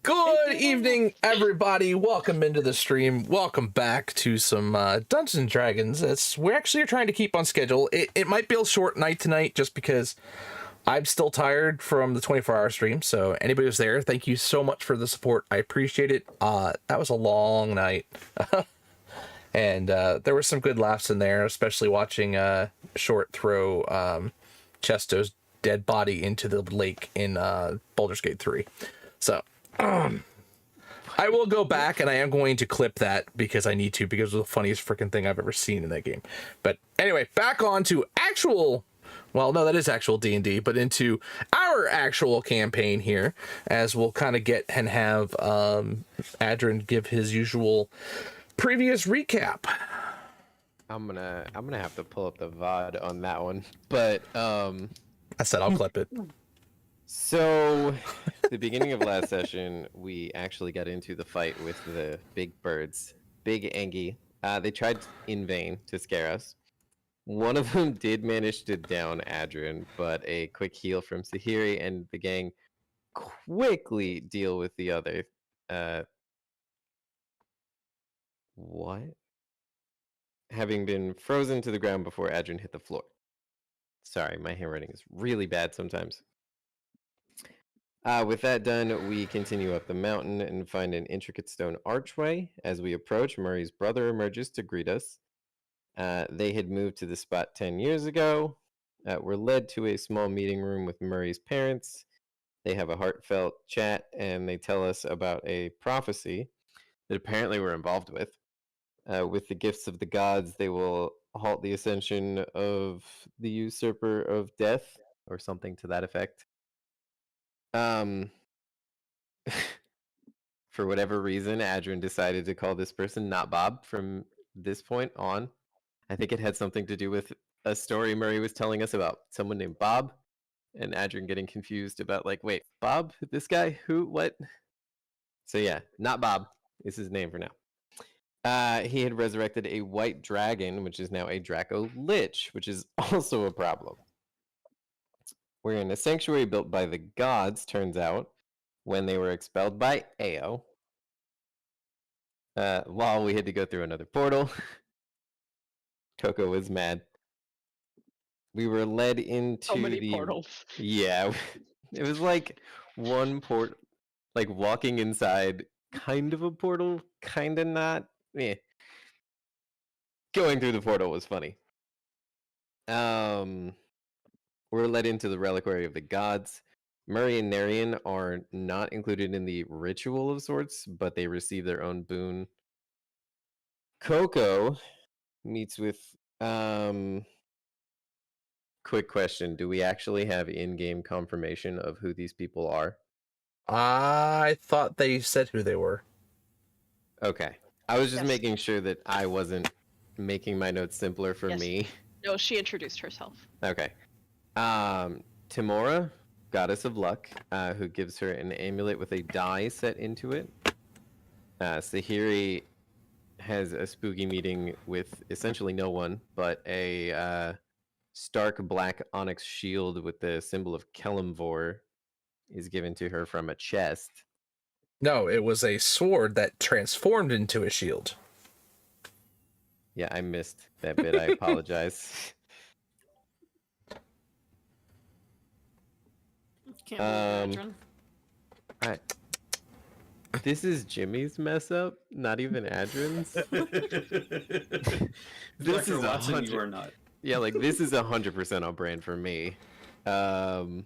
Good evening, everybody. Welcome into the stream. Welcome back to some Dungeons and Dragons. We're actually trying to keep on schedule. It might be a short night tonight just because I'm still tired from the 24-hour stream. So anybody who's there, thank you so much for the support. I appreciate it. That was a long night. And there were some good laughs in there, especially watching Short throw Chesto's dead body into the lake in Baldur's Gate 3. So I will go back and I am going to clip that because I need to, because it was the funniest freaking thing I've ever seen in that game. But anyway, back on to actual, well, no, that is actual D&D, but into our actual campaign here, as we'll kind of get and have Adrian give his usual previous recap. I'm gonna have to pull up the VOD on that one, but I said I'll clip it. So the beginning of last session, we actually got into the fight with the big birds, Big Angie. They tried in vain to scare us. One of them did manage to down Adrian, but a quick heal from Sahiri and the gang quickly deal with the other. What? Having been frozen to the ground before Adrian hit the floor. Sorry, my handwriting is really bad sometimes. With that done, we continue up the mountain and find an intricate stone archway. As we approach, Murray's brother emerges to greet us. They had moved to the spot 10 years ago. We're led to a small meeting room with Murray's parents. They have a heartfelt chat, and they tell us about a prophecy that apparently we're involved with. With the gifts of the gods, they will halt the ascension of the usurper of death, or something to that effect. For whatever reason, Adrian decided to call this person not Bob from this point on. I think it had something to do with a story Murray was telling us about someone named Bob, and Adrian getting confused about, like, wait, Bob? This guy? Who? What? So yeah, not Bob is his name for now. He had resurrected a white dragon, which is now a Draco Lich, which is also a problem. We're in a sanctuary built by the gods, turns out, when they were expelled by Ao. While we had to go through another portal. Coco was mad. We were led into So many portals. Yeah, it was like one port, like walking inside kind of a portal, kind of not. Going through the portal was funny. We're led into the reliquary of the gods. Murray and Narian are not included in the ritual of sorts, but they receive their own boon. Coco meets with quick question, do we actually have in-game confirmation of who these people are? I thought they said who they were. Okay. I was just making sure that I wasn't making my notes simpler for me. No, she introduced herself. Okay. Timora, goddess of luck, who gives her an amulet with a die set into it. Sahiri has a spooky meeting with essentially no one, but a stark black onyx shield with the symbol of Kelemvor is given to her from a chest. No, it was a sword that transformed into a shield. Yeah, I missed that bit. I apologize. Can't This is Jimmy's mess up, not even Adrian's. This is Watson, you are not. Yeah, like this is 100% on brand for me. I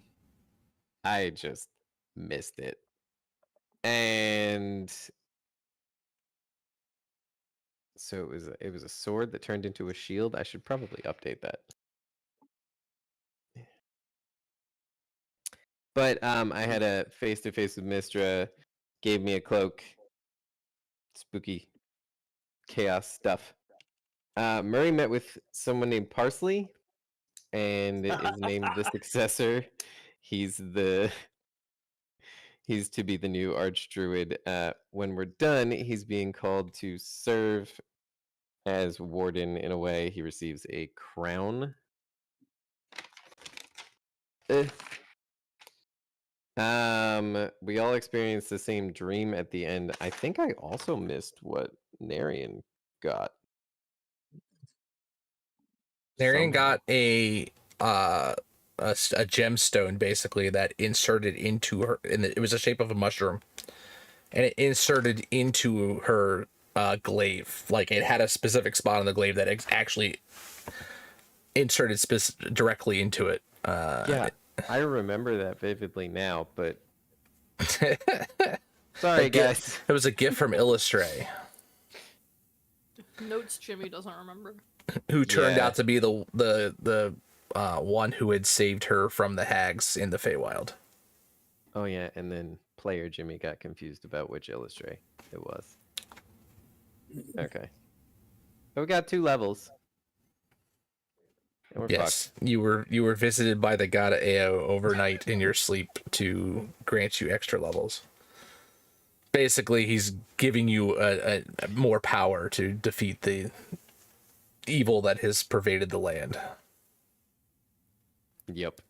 just missed it. And so it was a sword that turned into a shield. I should probably update that. But I had a face-to-face with Mystra, gave me a cloak. Spooky chaos stuff. Murray met with someone named Parsley and is named the successor. He's to be the new Archdruid. When we're done, he's being called to serve as warden in a way. He receives a crown. We all experienced the same dream at the end. I think I also missed what Narian got. Narian Somehow. got a gemstone basically that inserted into her, and it was the shape of a mushroom, and it inserted into her glaive. Like it had a specific spot on the glaive that actually inserted directly into it. Yeah, I remember that vividly now, but sorry, guys. It was a gift from Illustray, Notes Jimmy doesn't remember. who turned Yeah. out to be the one who had saved her from the hags in the Feywild. Oh yeah, and then player Jimmy got confused about which Illustrate it was. Okay. So we got 2 levels. And we're Yes, you were visited by the god Ao overnight in your sleep to grant you extra levels. Basically, he's giving you a more power to defeat the evil that has pervaded the land. fucked. Yep.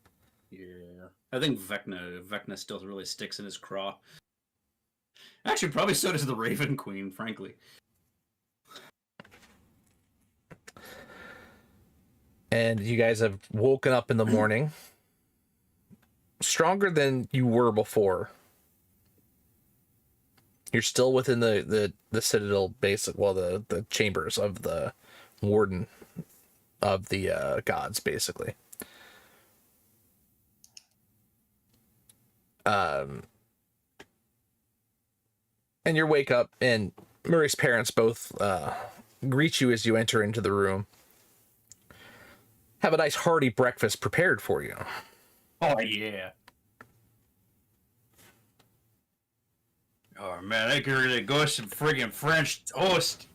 Yeah, I think Vecna still really sticks in his craw. Actually, probably so does the Raven Queen, frankly. And you guys have woken up in the morning stronger than you were before. You're still within the citadel basic, well, the chambers of the warden of the gods, basically. And you wake up, and Murray's parents both greet you as you enter into the room. Have a nice hearty breakfast prepared for you. Oh yeah. Oh man, I could really go some friggin' French toast.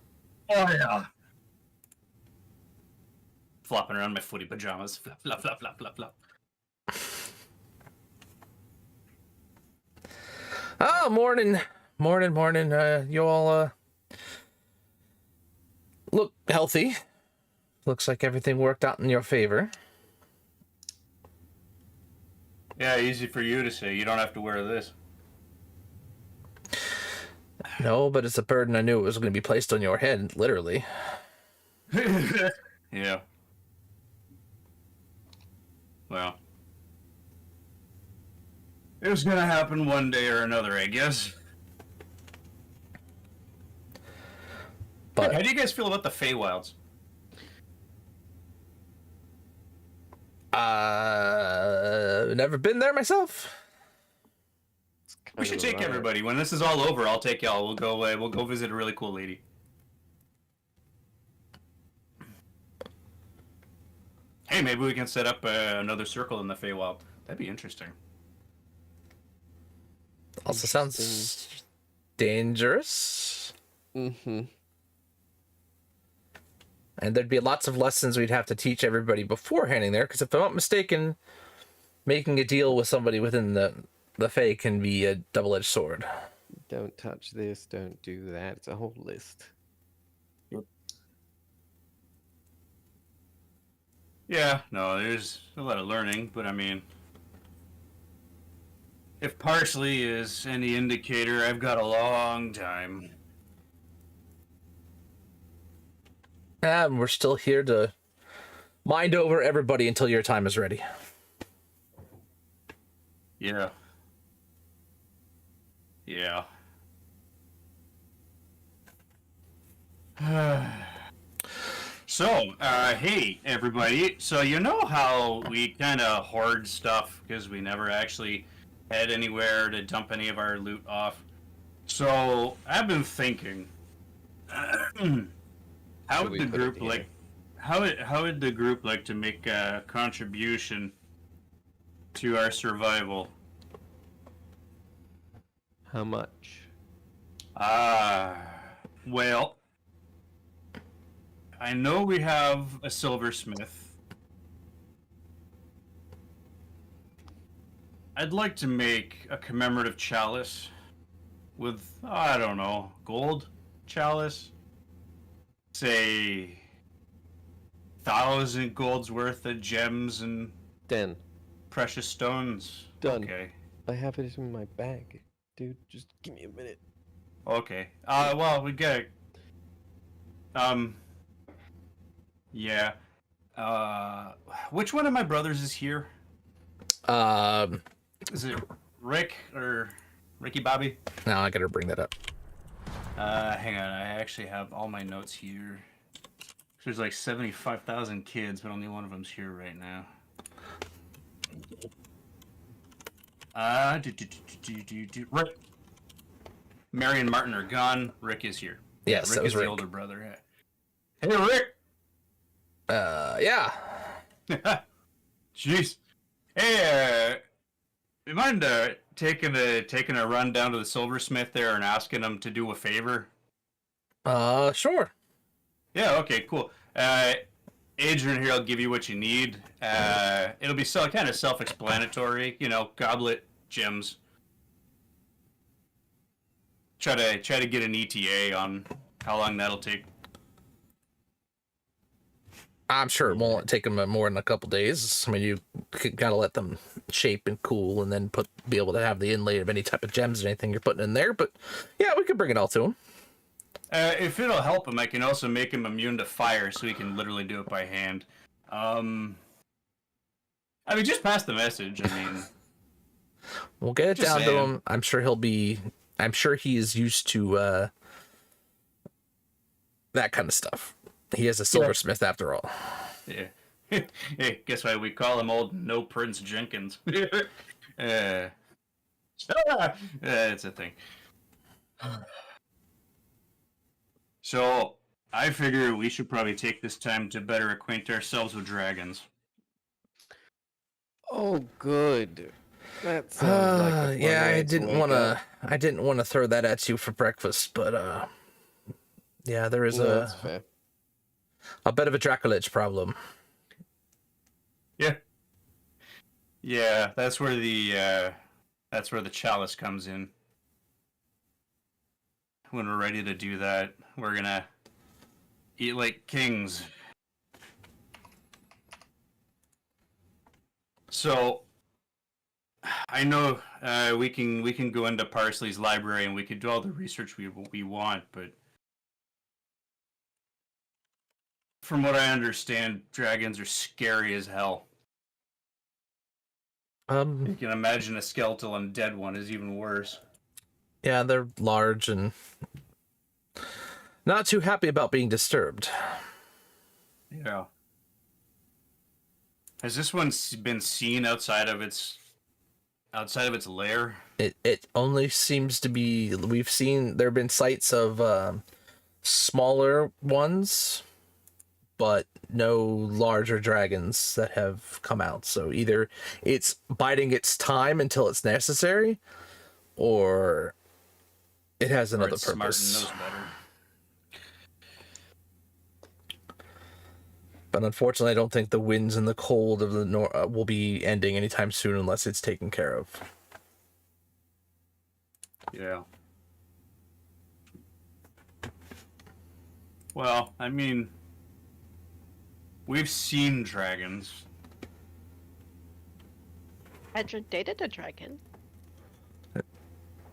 Oh yeah. Flopping around in my footy pajamas. Flop, flop, flop, flop, flop, flop. Oh, morning. You all look healthy. Looks like everything worked out in your favor. Yeah, easy for you to say. You don't have to wear this. No, but it's a burden I knew it was going to be placed on your head, literally. Yeah. Well. It was gonna happen one day or another, I guess. But How do you guys feel about the Feywilds? never been there myself. We should take everybody. When this is all over, I'll take y'all. We'll go visit a really cool lady. Hey, maybe we can set up another circle in the Feywild. That'd be interesting. Also sounds dangerous. Mm-hmm. And there'd be lots of lessons we'd have to teach everybody before handing there, because if I'm not mistaken, making a deal with somebody within the Fae can be a double-edged sword. Don't touch this, don't do that. It's a whole list. Yeah, no, there's a lot of learning, but I mean, if parsley is any indicator, I've got a long time. And we're still here to mind over everybody until your time is ready. Yeah. Yeah. So, hey, everybody. So, you know how we kind of hoard stuff because we never actually had anywhere to dump any of our loot off? So, I've been thinking, how Should would we the put it group here? like, how would the group like to make a contribution to our survival? How much? Well, I know we have a silversmith. I'd like to make a commemorative chalice with, I don't know, gold chalice. Say, 1,000 gold's worth of gems and Den. precious stones. Done. Okay. I have it in my bag, dude. Just give me a minute. Okay. Well, we got. Yeah. Which one of my brothers is here? Um, Is it Rick or Ricky Bobby? now I gotta bring that up. Hang on. I actually have all my notes here. There's like 75,000 kids, but only one of them's here right now. Rick. Mary and Martin are gone. Rick is here. Yes, Rick that was is the Rick. older brother. Hey, Rick. Yeah. Jeez. Hey, you mind taking a run down to the silversmith there and asking him to do a favor? Sure. Yeah. Okay. Cool. Adrian here. I'll give you what you need. It'll be kind of self-explanatory. You know, goblet gems. Try to get an ETA on how long that'll take. I'm sure it won't take them more than a couple days. I mean, you gotta let them shape and cool, and then be able to have the inlay of any type of gems or anything you're putting in there. But yeah, we could bring it all to him. If it'll help him, I can also make him immune to fire, so he can literally do it by hand. I mean, just pass the message. I mean, We'll get it Just down to saying. him. I'm sure he is used to that kind of stuff. He is a silversmith after all. yeah. Hey, guess why we call him old No Prince Jenkins? It's a thing. So, I figure we should probably take this time to better acquaint ourselves with dragons. Oh, good. That sounds like a fun Yeah, way I to didn't wake want to. up. I didn't want to throw that at you for breakfast, but yeah, there is No, that's fair. a bit of a Dracolich problem. Yeah. Yeah, that's where the chalice comes in. When we're ready to do that, we're gonna eat like kings. So I know we can go into Parsley's library and we could do all the research we want, but from what I understand, dragons are scary as hell. You can imagine a skeletal undead one is even worse. Yeah, they're large and not too happy about being disturbed. Yeah. Has this one been seen outside of its lair? It only seems to be. We've seen there have been sights of smaller ones, but no larger dragons that have come out. So either it's biding its time until it's necessary, or it has Or another it's smart and purpose. knows better. But unfortunately, I don't think the winds and the cold of the north will be ending anytime soon unless it's taken care of. Yeah. Well, I mean, we've seen dragons. Edrin dated a dragon.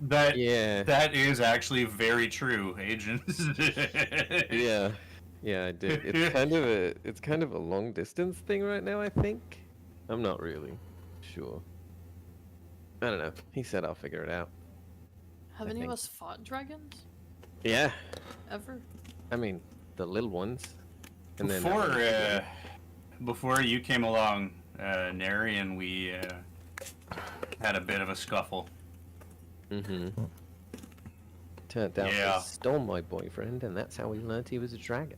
That Yeah. that is actually very true, agents. Yeah. Yeah, I did. It's kind of a long distance thing right now, I think. I'm not really sure. I don't know. He said I'll figure it out. Have I any of think. us fought dragons? Yeah. Ever? I mean, the little ones. And then Before you came along, Neri, and we had a bit of a scuffle. Mm-hmm. Turned out Yeah. he stole my boyfriend, and that's how we learned he was a dragon.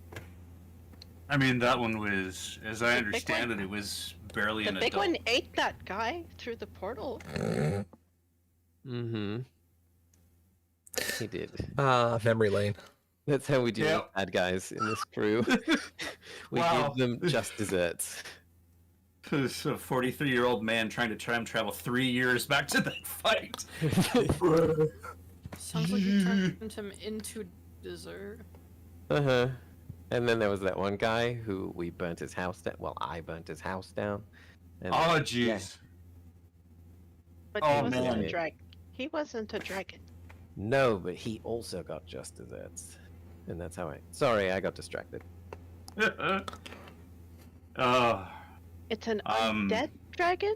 I mean, that one was, as I The big understand one? it, it was barely The an big adult. one ate that guy through the portal. Mm-hmm. He did. Memory lane. That's how we deal Yeah. with bad guys in this crew. We Wow. give them just desserts. This a 43-year-old man trying to time travel 3 years back to that fight. Sounds like you turned him into dessert. Uh-huh. And then there was that one guy who we burnt his house down. Well, I burnt his house down. And Oh, yeah, jeez. But Oh, he wasn't man. a dragon. He wasn't a dragon. No, but he also got just desserts. And that's how I... Sorry, I got distracted. Oh, It's an Um, undead dragon?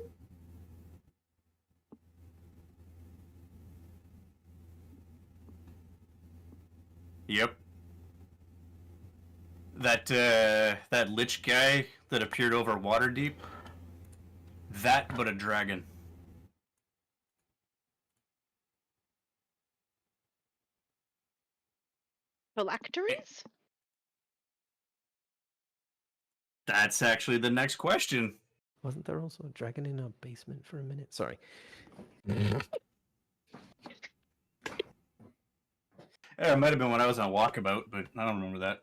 yep. That lich guy that appeared over Waterdeep. That, but a dragon. Phylacteries? That's actually the next question. Wasn't there also a dragon in our basement for a minute? Sorry. Yeah, it might have been when I was on Walkabout, but I don't remember that.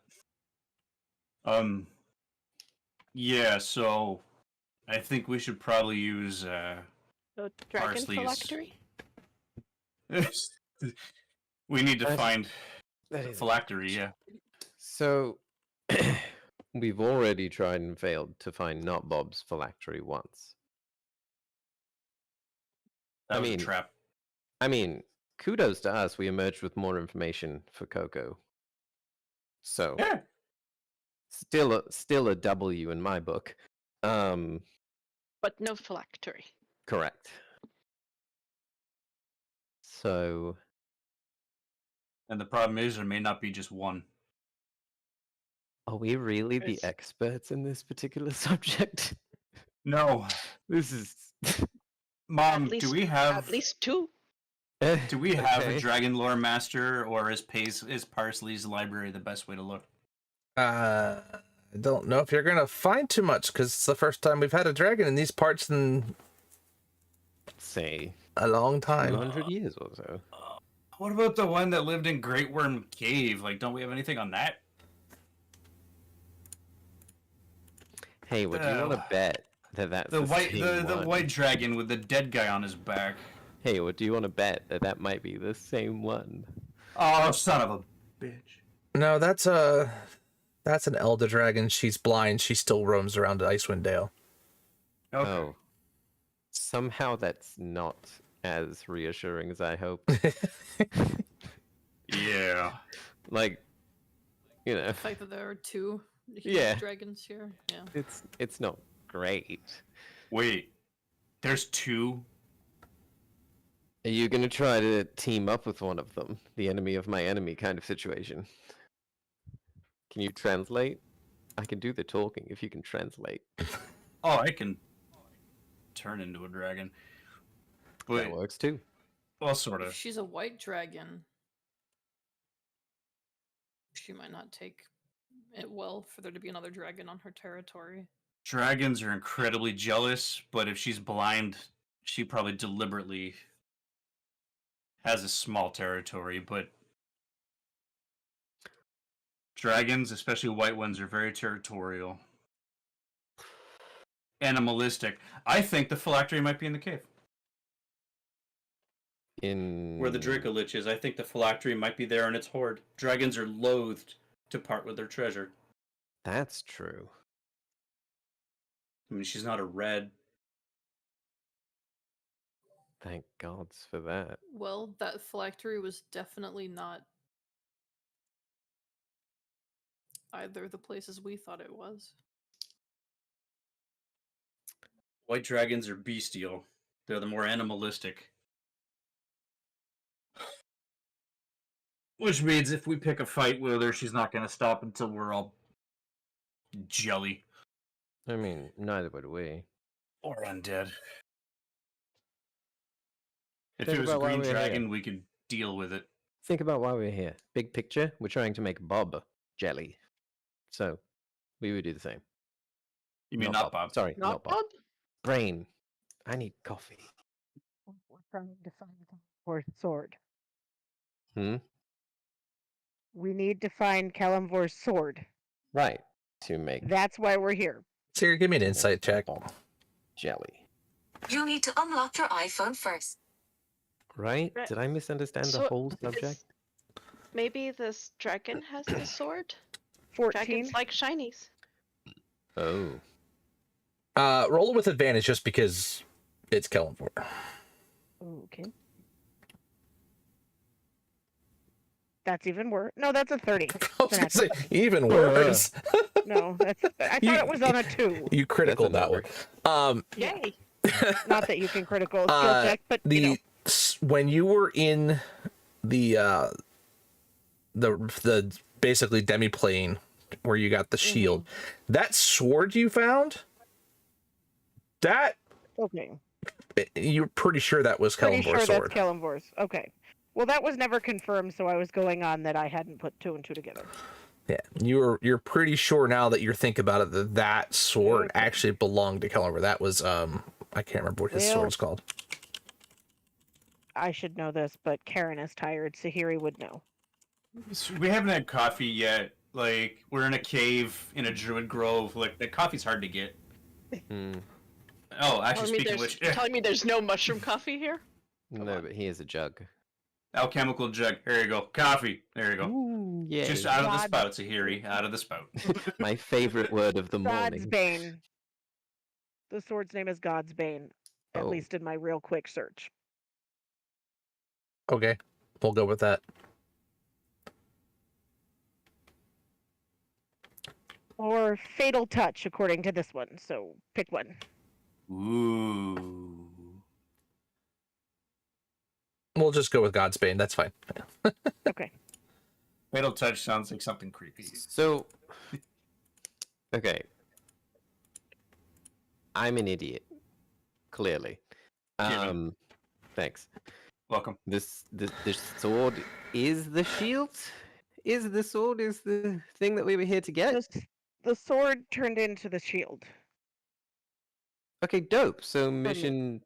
Yeah, so I think we should probably use The dragon Parsley's. phylactery? we need to That's- find That the is- phylactery, yeah. So, we've already tried and failed to find Not Bob's phylactery once. That I was mean- a trap. I mean, kudos to us. We emerged with more information for Coco. So, Yeah. still a W in my book. But no phylactery. Correct. So, And the problem is there may not be just one. are we really the There's- experts in this particular subject? No. This is. Mom, At least- do we have At least two. do we have Okay. a dragon lore master, or is Parsley's library the best way to look? I don't know if you're gonna find too much because it's the first time we've had a dragon in these parts in Say a long time. 200 years or so. What about the one that lived in Great Worm Cave? Like, don't we have anything on that? Hey, would you want to bet that that's The white same the one? white dragon with the dead guy on his back. Hey, what do you want to bet that that might be the same one? Oh, son of a bitch. No, that's an elder dragon. She's blind. She still roams around Icewind Dale. Okay. Oh, somehow that's not as reassuring as I hoped. Yeah. Like, you know, The fact that there are two huge Yeah. dragons here. Yeah. it's not great. Wait. There's two? Are you gonna try to team up with one of them? The enemy of my enemy kind of situation. Can you translate? I can do the talking if you can translate. Oh, I can turn into a dragon. But, That works too. well, sort If of. she's a white dragon, she might not take it well for there to be another dragon on her territory. Dragons are incredibly jealous, but if she's blind, she probably deliberately has a small territory, but dragons, especially white ones, are very territorial. Animalistic. I think the phylactery might be in the cave. In Where the Dracolich is, I think the phylactery might be there in its hoard. Dragons are loathed to part with their treasure. That's true. I mean, she's not a red. Thank gods for that. Well, that phylactery was definitely not either the places we thought it was. White dragons are bestial. They're the more animalistic. Which means if we pick a fight with her, she's not going to stop until we're all jelly I mean, neither would we. or undead. If Think it was a about why green we're here. dragon, we could deal with it. Think about why we're here. Big picture, we're trying to make Bob jelly. So, we would do the same. You mean not Bob? Sorry, Not Bob? Brain. I need coffee. We're trying to find Kalimvor's sword. Hmm? We need to find Kalimvor's sword. Right. To make That's why we're here. Siri, give me an insight check. Bob jelly. You'll need to unlock your iPhone first. Right? Right. Did I misunderstand the So whole is- subject? Maybe this dragon has the sword? 14. Dragons like shinies. Oh. Roll it with advantage just because it's Kellenvor. Okay. That's even worse. No, that's a 30. I was gonna say, even worse. No, that's. I You- thought it was on a 2. You critical that one. Yay. Not that you can critical skill check, but the you know. when you were in the basically demiplane where you got the shield, that sword you found, that Okay. you're pretty sure that was Pretty Kalimvor's sure sword. that's Kalimvor's. Okay. Well, that was never confirmed, so I was going on that I hadn't put 2 and 2 together. Yeah, you're pretty sure now that you're thinking about it that that sword Okay. actually belonged to Kalimvor. That was I can't remember what his Well- sword is called. I should know this, but Karen is tired. Sahiri would know. We haven't had coffee yet. Like, we're in a cave in a druid grove. Like, the coffee's hard to get. Hmm. Oh, actually, speaking of which, Telling me there's no mushroom coffee here? No, but he has a jug. alchemical jug. There you go. Coffee. There you go. Ooh, yeah. Just out of the God. spout, Sahiri. Out of the spout. My favorite word of the God's morning. Bane. The sword's name is God's Bane, at Oh. least in my real quick search. Okay, we'll go with that. Or Fatal Touch, according to this one. So pick one. Ooh. We'll just go with Godsbane. That's fine. Okay. Fatal touch sounds like something creepy. So, okay. I'm an idiot. Clearly. Given. Thanks. Welcome. The sword is the shield? Is the sword is the thing that we were here to get? The sword turned into the shield. Okay, dope. So mission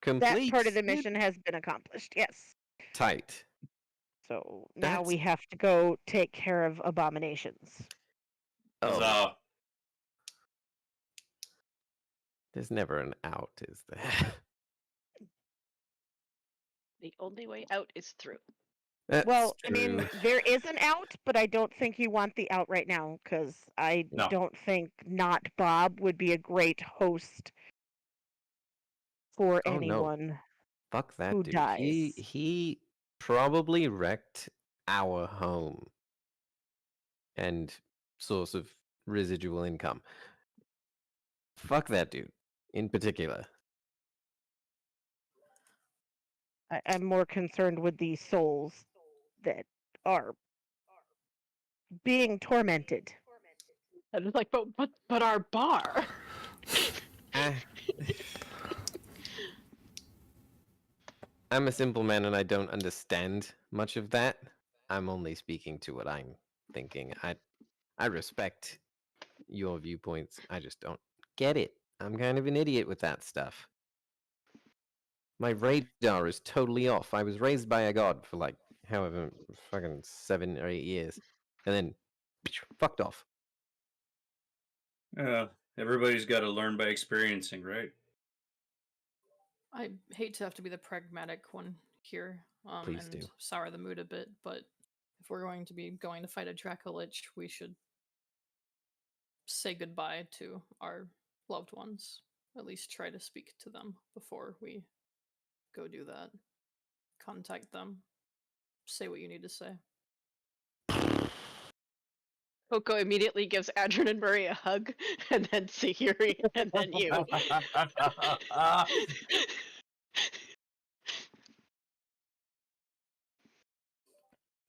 complete. That part of the mission has been accomplished, yes. Tight. So now That's- we have to go take care of abominations. Oh, So, there's never an out, is there? The only way out is through. That's Well, I mean, true. there is an out, but I don't think you want the out right now because I No. don't think not Bob would be a great host for Oh, no. anyone. Fuck that who dude. dies. He probably wrecked our home and source of residual income. Fuck that dude in particular. I'm more concerned with the souls that are being tormented. And it's like, but our bar. Eh. I'm a simple man and I don't understand much of that. I'm only speaking to what I'm thinking. I respect your viewpoints. I just don't get it. I'm kind of an idiot with that stuff. My radar is totally off. I was raised by a god for like however fucking 7 or 8 years. And then fucked off. everybody's got to learn by experiencing, right? I hate to have to be the pragmatic one here, Please and do. sour the mood a bit, but if we're going to be going to fight a Dracolich, we should say goodbye to our loved ones. At least try to speak to them before we go do that. Contact them. Say what you need to say. Coco immediately gives Adrian and Murray a hug, and then Sahiri, and then you.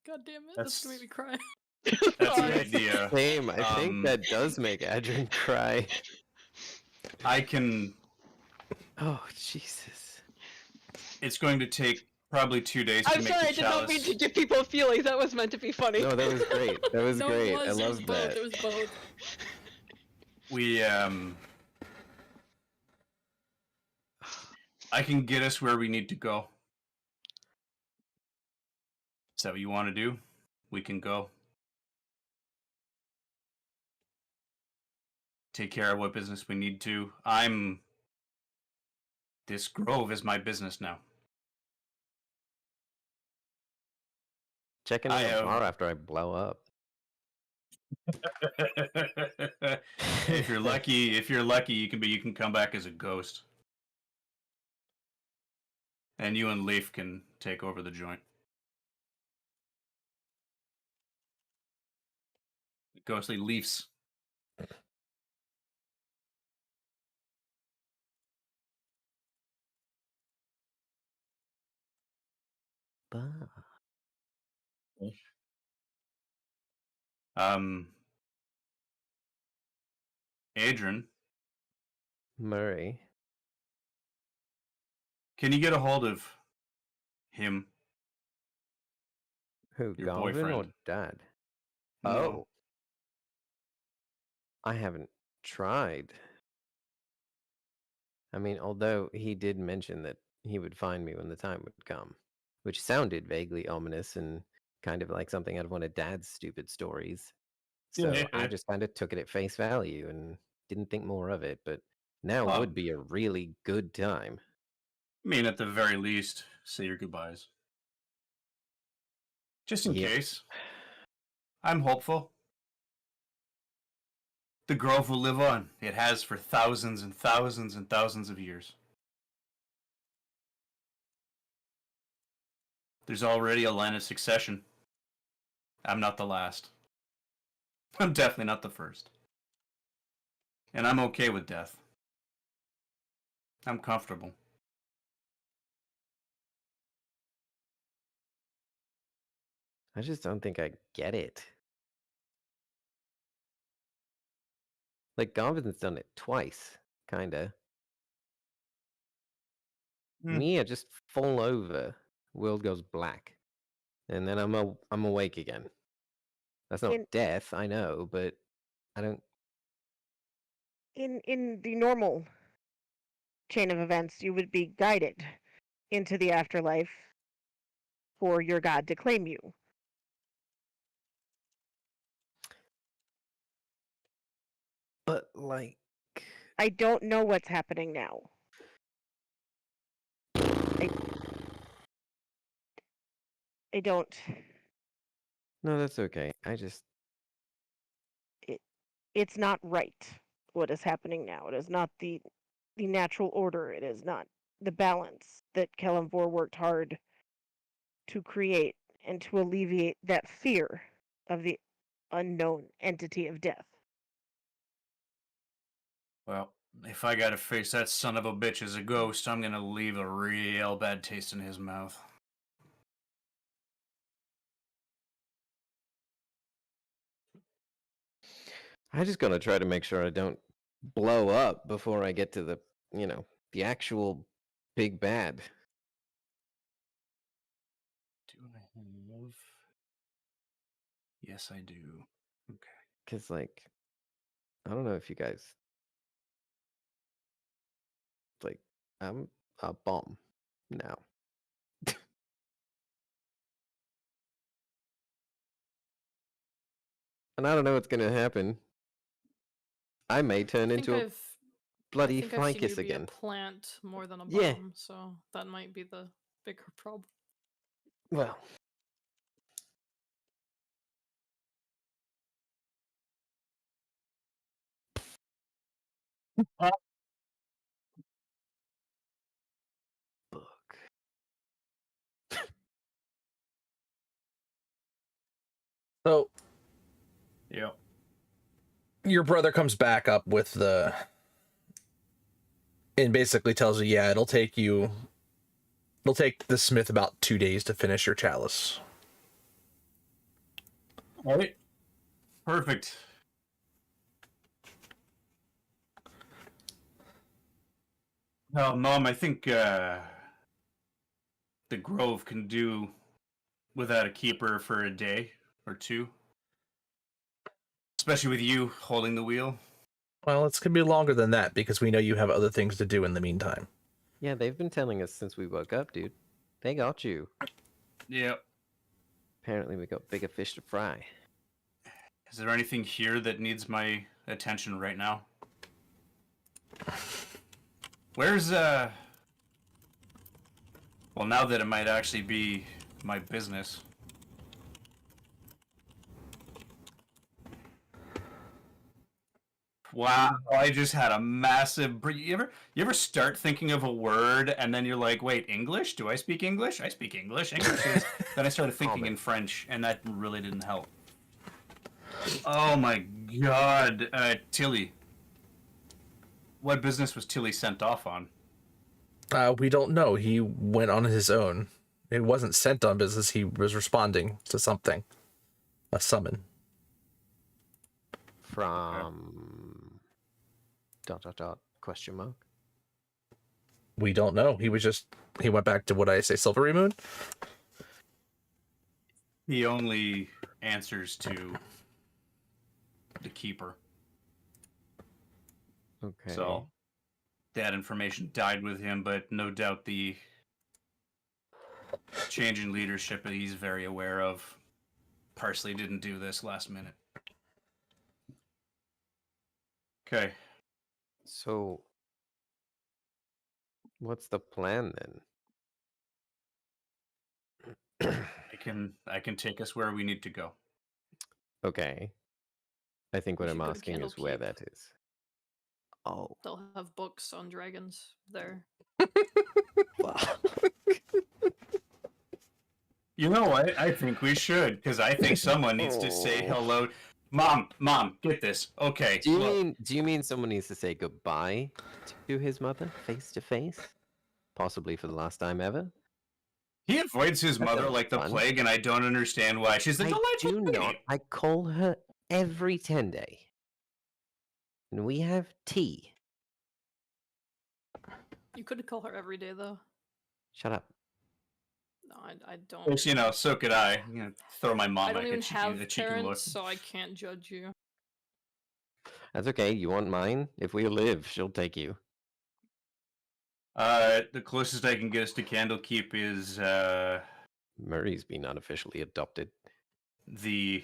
God damn it, that's gonna make me cry. That's Sorry. the idea. Same. I think Um, that does make Adrian cry. I can. Oh, Jesus. It's going to take probably 2 days to I'm make sorry, the I did not mean chalice. to give people feelings. That was meant to be funny. No, that was great. That was No, great. it was. I It was love both. that. It was both. We I can get us where we need to go. Is that what you want to do? We can go. Take care of what business we need to. This grove is my business now. Check in I have- tomorrow after I blow up. if you're lucky, you can come back as a ghost. And you and Leaf can take over the joint. Ghostly Leafs. Adrian, Murray. can you get a hold of him? Who, Your Galvin or boyfriend. Dad? No. Oh. I haven't tried. I mean, although he did mention that he would find me when the time would come, which sounded vaguely ominous and kind of like something out of one of Dad's stupid stories. So I just kind of took it at face value and didn't think more of it, but now would be a really good time. I mean, at the very least, say your goodbyes. Just in Yep. case. I'm hopeful. The grove will live on. It has for thousands and thousands and thousands of years. There's already a line of succession. I'm not the last. I'm definitely not the first. And I'm okay with death. I'm comfortable. I just don't think I get it. Like, Galvin's done it twice, kinda. Me, I just fall over, world goes black, and then I'm awake again. That's not death, I know, but I don't. In the normal chain of events, you would be guided into the afterlife for your god to claim you. But like, I don't know what's happening now. I don't. No, that's okay. I just. It's not right what is happening now. It is not the natural order. It is not the balance that Kalimvor worked hard to create and to alleviate that fear of the unknown entity of death. Well, if I gotta face that son of a bitch as a ghost, I'm gonna leave a real bad taste in his mouth. I just gotta try to make sure I don't blow up before I get to the, the actual big bad. Do I have? Yes, I do. Okay. Because, like, I don't know if you guys. Like, I'm a bomb now. And I don't know what's gonna happen. I may turn into a bloody I think I've seen you ficus be again. a plant more than a bomb, Yeah. so that might be the bigger problem. Well. Book. So, Yeah. your brother comes back up with and basically tells you, yeah, it'll take the smith about 2 days to finish your chalice. All right. Perfect. Well, Mom, I think the Grove can do without a keeper for a day or two. Especially with you holding the wheel. Well, it's going to be longer than that because we know you have other things to do in the meantime. Yeah, they've been telling us since we woke up, dude. They got you. Yep. Apparently we got bigger fish to fry. Is there anything here that needs my attention right now? Where's, well, now that it might actually be my business. Wow, I just had a massive. You ever start thinking of a word and then you're like, wait, English? Do I speak English? I speak English. English is. Then I started thinking in French, and that really didn't help. Oh my god, Tilly. What business was Tilly sent off on? We don't know. He went on his own. It wasn't sent on business. He was responding to something. A summon. From... ... question mark. We don't know. He went back to, what did I say, Silvery Moon? He only answers to the keeper. Okay. So that information died with him, but no doubt the change in leadership that he's very aware of. Parsley didn't do this last minute. Okay. So, what's the plan then? I can take us where we need to go. Okay. I think We what should I'm go to asking is where Candlekeep. that is. Oh. They'll have books on dragons there. You know what? I think we should, because I think someone needs to say hello. Mom, get this. Okay. Do you mean someone needs to say goodbye to his mother face to face? Possibly for the last time ever? He avoids his That mother sounds like the fun. plague, and I don't understand why. She's a I delightful do lady. not. I call her every 10 day. And we have tea. You could call her every day, though. Shut up. No, I don't. Which, you know, so could I. You know, throw my mom I don't like even have a cheeky look. parents, so I can't judge you. That's okay. You want mine? If we live, she'll take you. The closest I can get us to Candlekeep is Murray's been unofficially adopted. the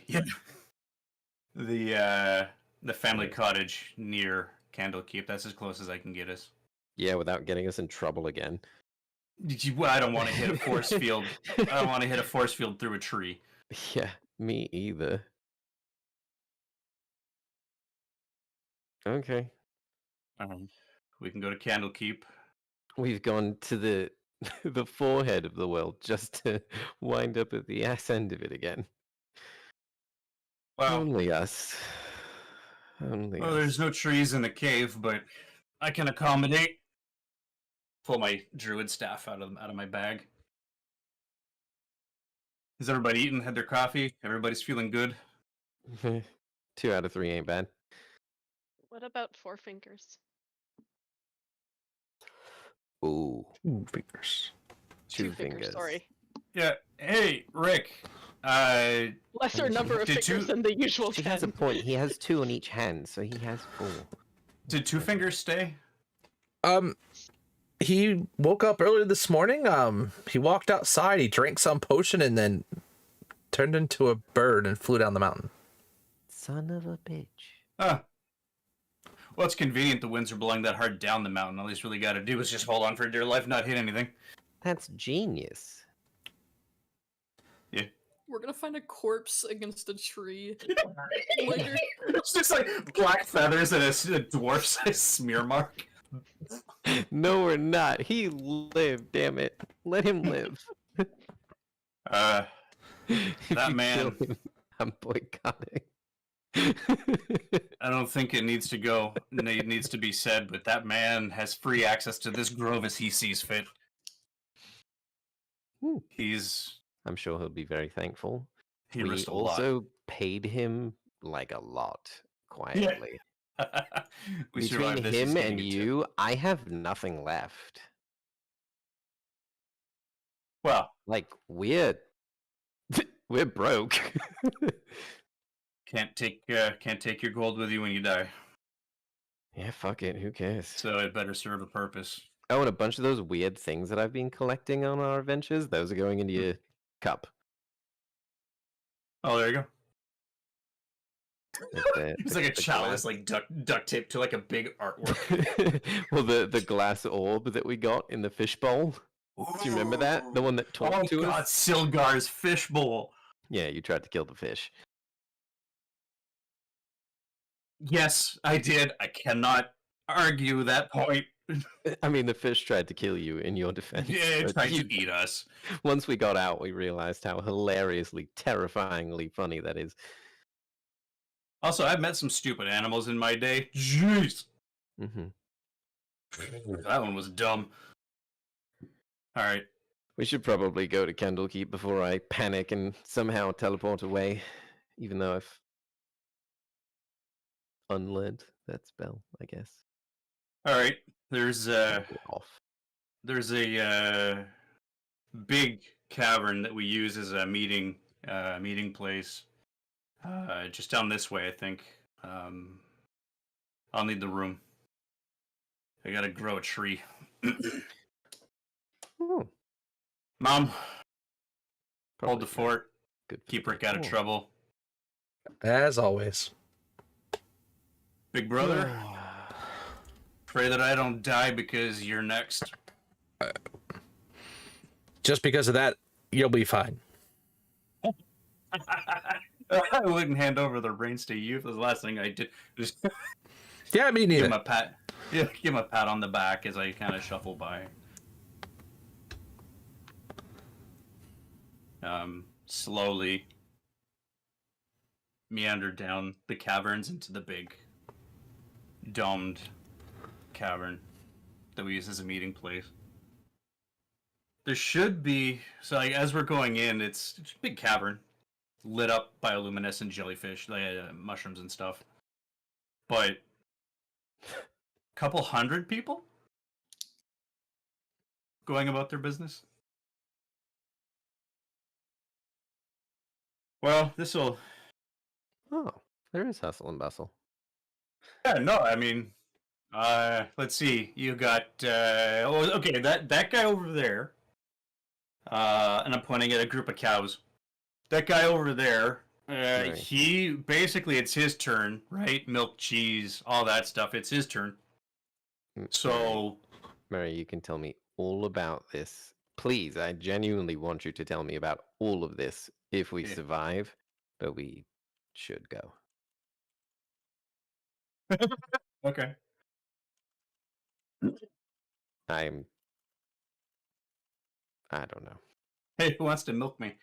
family cottage near Candlekeep. That's as close as I can get us. Yeah, without getting us in trouble again. I don't want to hit a force field. I don't want to hit a force field through a tree. Yeah, me either. Okay. We can go to Candlekeep. We've gone to the the forehead of the world just to wind up at the ass end of it again. Well, Only us. Only well, us. there's no trees in the cave, but I can accommodate. Pull my druid staff out of my bag. Has everybody eaten? Had their coffee? Everybody's feeling good? 2 out of 3 ain't bad. What about Four Fingers? Ooh, Ooh, fingers. two fingers. Sorry. Yeah. Hey, Rick. Lesser number of Did fingers you- than the usual He 10. has a point. He has 2 on each hand, so he has 4. Did Two Fingers stay? He woke up early this morning. He walked outside, he drank some potion, and then turned into a bird and flew down the mountain. Son of a bitch. Huh. Well, it's convenient the winds are blowing that hard down the mountain. All he's really got to do is just hold on for dear life, not hit anything. That's genius. We're gonna find a corpse against a tree later. It's just like black feathers and a dwarf-sized smear mark. No, we're not. He lived, damn it. Let him live. If That you man- kill him, I'm boycotting. I don't think it needs to go. It needs to be said, but that man has free access to this grove as he sees fit. Hmm. He's I'm sure he'll be very thankful. he We risked a also paid him like a lot, quietly. lot. We Between survived this, he's him getting and a tip. you, I have nothing left. Well, Like, we're broke. can't take your gold with you when you die. Yeah, fuck it. Who cares? So it better serve a purpose. Oh, and a bunch of those weird things that I've been collecting on our adventures, those are going into your cup. Oh, there you go. The- It's the- like a the chalice, glass- like duct taped to like a big artwork. Well, the glass orb that we got in the fishbowl. Do you remember that? The one that talked Oh to god, us? Silgar's fishbowl. Yeah, you tried to kill the fish. Yes, I did. I cannot argue that point. I mean, the fish tried to kill you in your defense. Yeah, it but tried you- to eat us. Once we got out, we realized how hilariously, terrifyingly funny that is. Also, I've met some stupid animals in my day. Jeez. Hmm. That one was dumb. Alright. We should probably go to Candlekeep before I panic and somehow teleport away, even though I've unlearned that spell, I guess. Alright. There's Off. there's a big cavern that we use as a meeting place. Just down this way, I think. I'll need the room. I gotta grow a tree. Oh, Mom, hold probably the not fort. good for Keep the Rick out of decor. trouble. As always. Big brother, pray that I don't die because you're next. Just because of that, you'll be fine. I wouldn't hand over the reins to you. That was the last thing I did. Just Yeah, me give him neither. a pat. Yeah, give him a pat on the back as I kind of shuffle by. Slowly meander down the caverns into the big domed cavern that we use as a meeting place. There should be, so like as we're going in, it's a big cavern lit up by bioluminescent jellyfish, like mushrooms and stuff. But couple hundred people going about their business. Well, this will. Oh, there is hustle and bustle. Yeah, no, I mean, let's see. You got okay, that guy over there. And I'm pointing at a group of cows. That guy over there, Right. he basically it's his turn, right? Milk, cheese, all that stuff. It's his turn. So Mary, you can tell me all about this. Please, I genuinely want you to tell me about all of this if we Yeah. survive, but we should go. okay. I don't know. Hey, who wants to milk me?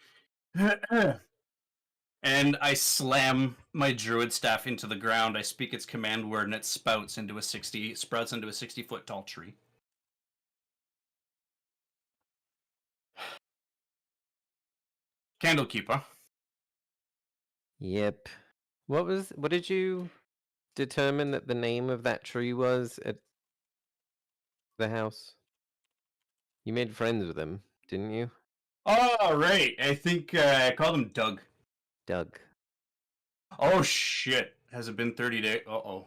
And I slam my druid staff into the ground. I speak its command word, and it sprouts into a 60-foot tall tree. Candlekeeper. Yep. What did you determine that the name of that tree was at the house? You made friends with him, didn't you? Oh, right. I think I called him Doug. Doug. Oh, shit. Has it been 30 days? Uh-oh.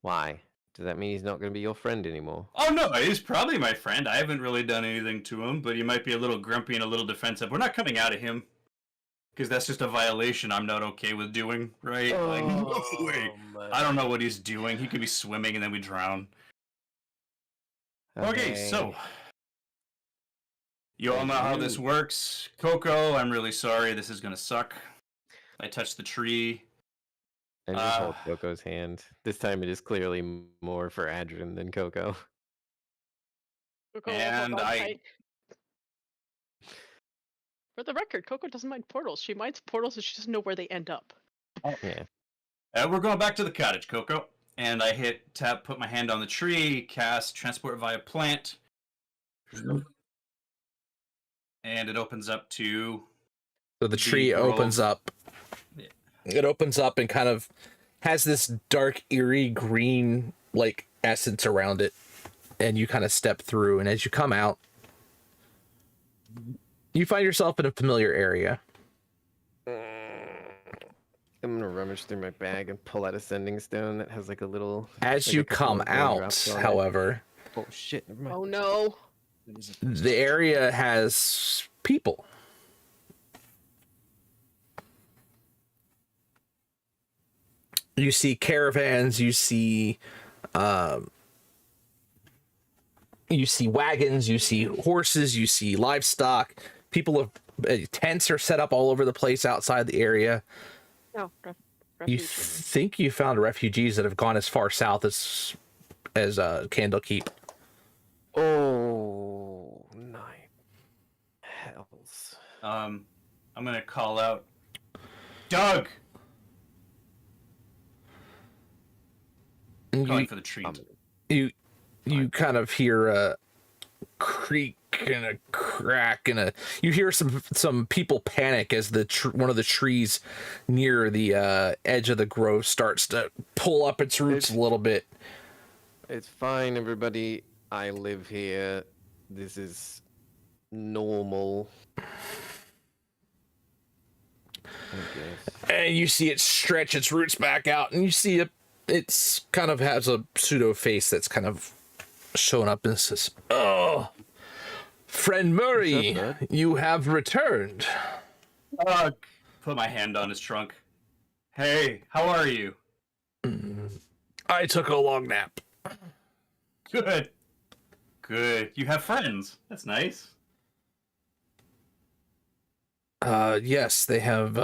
Why? Does that mean he's not going to be your friend anymore? Oh, no, he's probably my friend. I haven't really done anything to him, but he might be a little grumpy and a little defensive. We're not coming out of him. Because that's just a violation I'm not okay with doing, right? Like, no way. I don't know what he's doing. He could be swimming and then we drown. Okay, so you all know how this works. Coco, I'm really sorry. This is gonna suck. I touched the tree. I just hold Coco's hand. This time it is clearly more for Adrian than Coco. Coco, And hold on I- tight. For the record, Coco doesn't mind portals. She minds portals and she doesn't know where they end up. Yeah. We're going back to the cottage, Coco. And I hit tap, put my hand on the tree, cast transport via plant. And it opens up to So the tree grove. opens up. Yeah. It opens up and kind of has this dark, eerie green like essence around it. And you kind of step through, and as you come out, you find yourself in a familiar area. I'm gonna rummage through my bag and pull out a sending stone that has like a little. As like you a couple come of out, raindrops on it. however, Oh shit! Never mind. Oh no. the area has people. You see caravans, you see wagons, you see horses, you see livestock. People have tents are set up all over the place outside the area. No, no. You refuge. think you found refugees that have gone as far south as Candlekeep. Oh, nine hells. I'm gonna call out, Doug. And Calling for the treat. you kind of hear a creak and a crack and you hear some people panic as one of the trees near the edge of the grove starts to pull up its roots a little bit. It's fine, everybody. I live here. This is normal. I guess. And you see it stretch its roots back out, and you see it's kind of has a pseudo face that's kind of showing up and says, "Oh, friend Murray, What's up, bud? you have returned." Put my hand on his trunk. Hey, how are you? I took a long nap. Good. Good. You have friends. That's nice. Yes, they have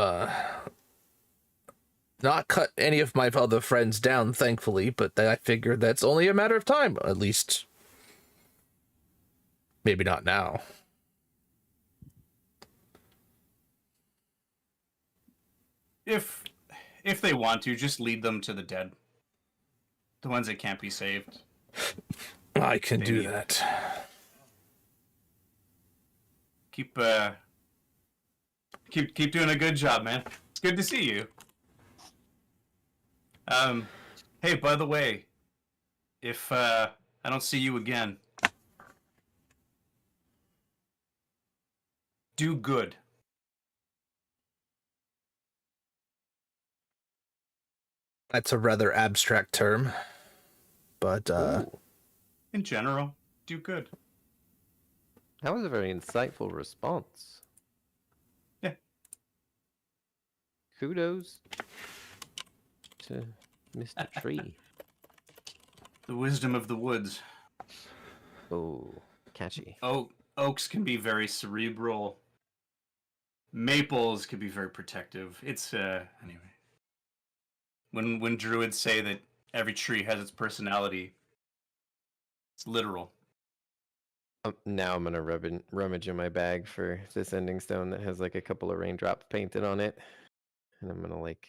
not cut any of my other friends down, thankfully, but I figured that's only a matter of time, at least. Maybe not now. If they want to, just lead them to the dead. The ones that can't be saved. I can do Maybe. that. Keep doing a good job, man. It's good to see you. Hey, by the way, if I don't see you again, do good. That's a rather abstract term, but Ooh, In general, do good. that was a very insightful response. Yeah. Kudos to Mr. Tree. The wisdom of the woods. Oh, catchy. Oaks can be very cerebral. Maples can be very protective. It's anyway. When druids say that every tree has its personality, it's literal. Now I'm gonna rummage in my bag for this ending stone that has like a couple of raindrops painted on it, and I'm gonna like.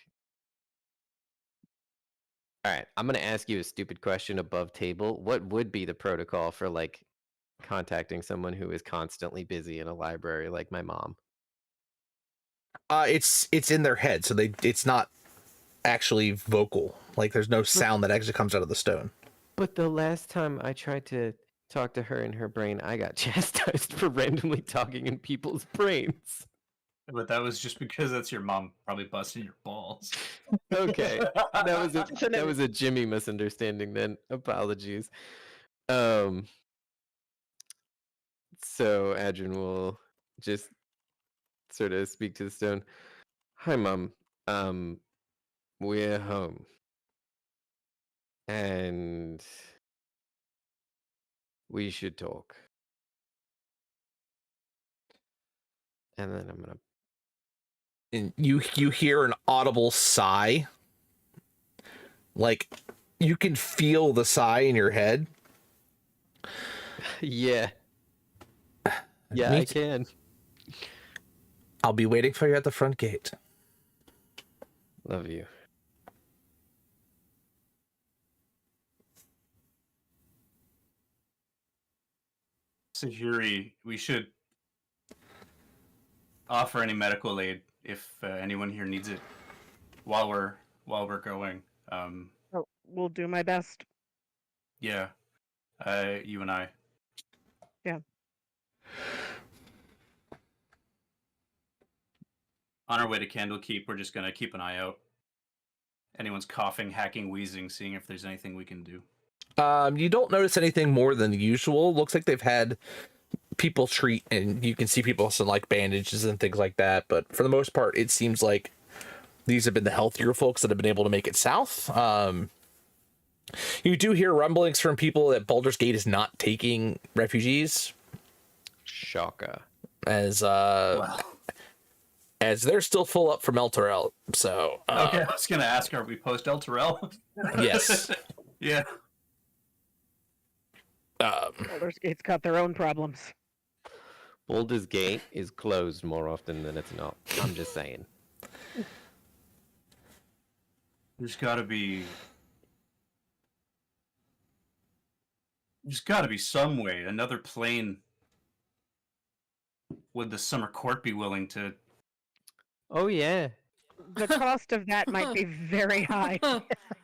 All right, I'm gonna ask you a stupid question above table. What would be the protocol for like contacting someone who is constantly busy in a library, like my mom? it's in their head, so it's not actually vocal. Like there's no sound that actually comes out of the stone. But the last time I tried to talk to her in her brain, I got chastised for randomly talking in people's brains. But that was just because that's your mom probably busting your balls. Okay, that So then- was a Jimmy misunderstanding. Then apologies. So Adrian will just sort of speak to the stone. Hi, Mom. We're home, and we should talk. And then I'm gonna. And you hear an audible sigh. Like you can feel the sigh in your head. Yeah. Yeah, Me I too. can. I'll be waiting for you at the front gate. Love you. Sahiri, we should offer any medical aid if anyone here needs it while we're going. Oh, will do my best. Yeah, you and I. Yeah. On our way to Candlekeep, we're just gonna keep an eye out. Anyone's coughing, hacking, wheezing, seeing if there's anything we can do. You don't notice anything more than usual. Looks like they've had people treat, and you can see people with some like bandages and things like that. But for the most part, it seems like these have been the healthier folks that have been able to make it south. You do hear rumblings from people that Baldur's Gate is not taking refugees, Shocker. as Well, as they're still full up from Elturel. So Okay, I was gonna ask, are we post El Terrell? Yes. Yeah. Baldur's Gate's got their own problems. Baldur's Gate is closed more often than it's not. I'm just saying. There's gotta be some way, another plane. Would the Summer Court be willing to? Oh yeah. The cost of that might be very high.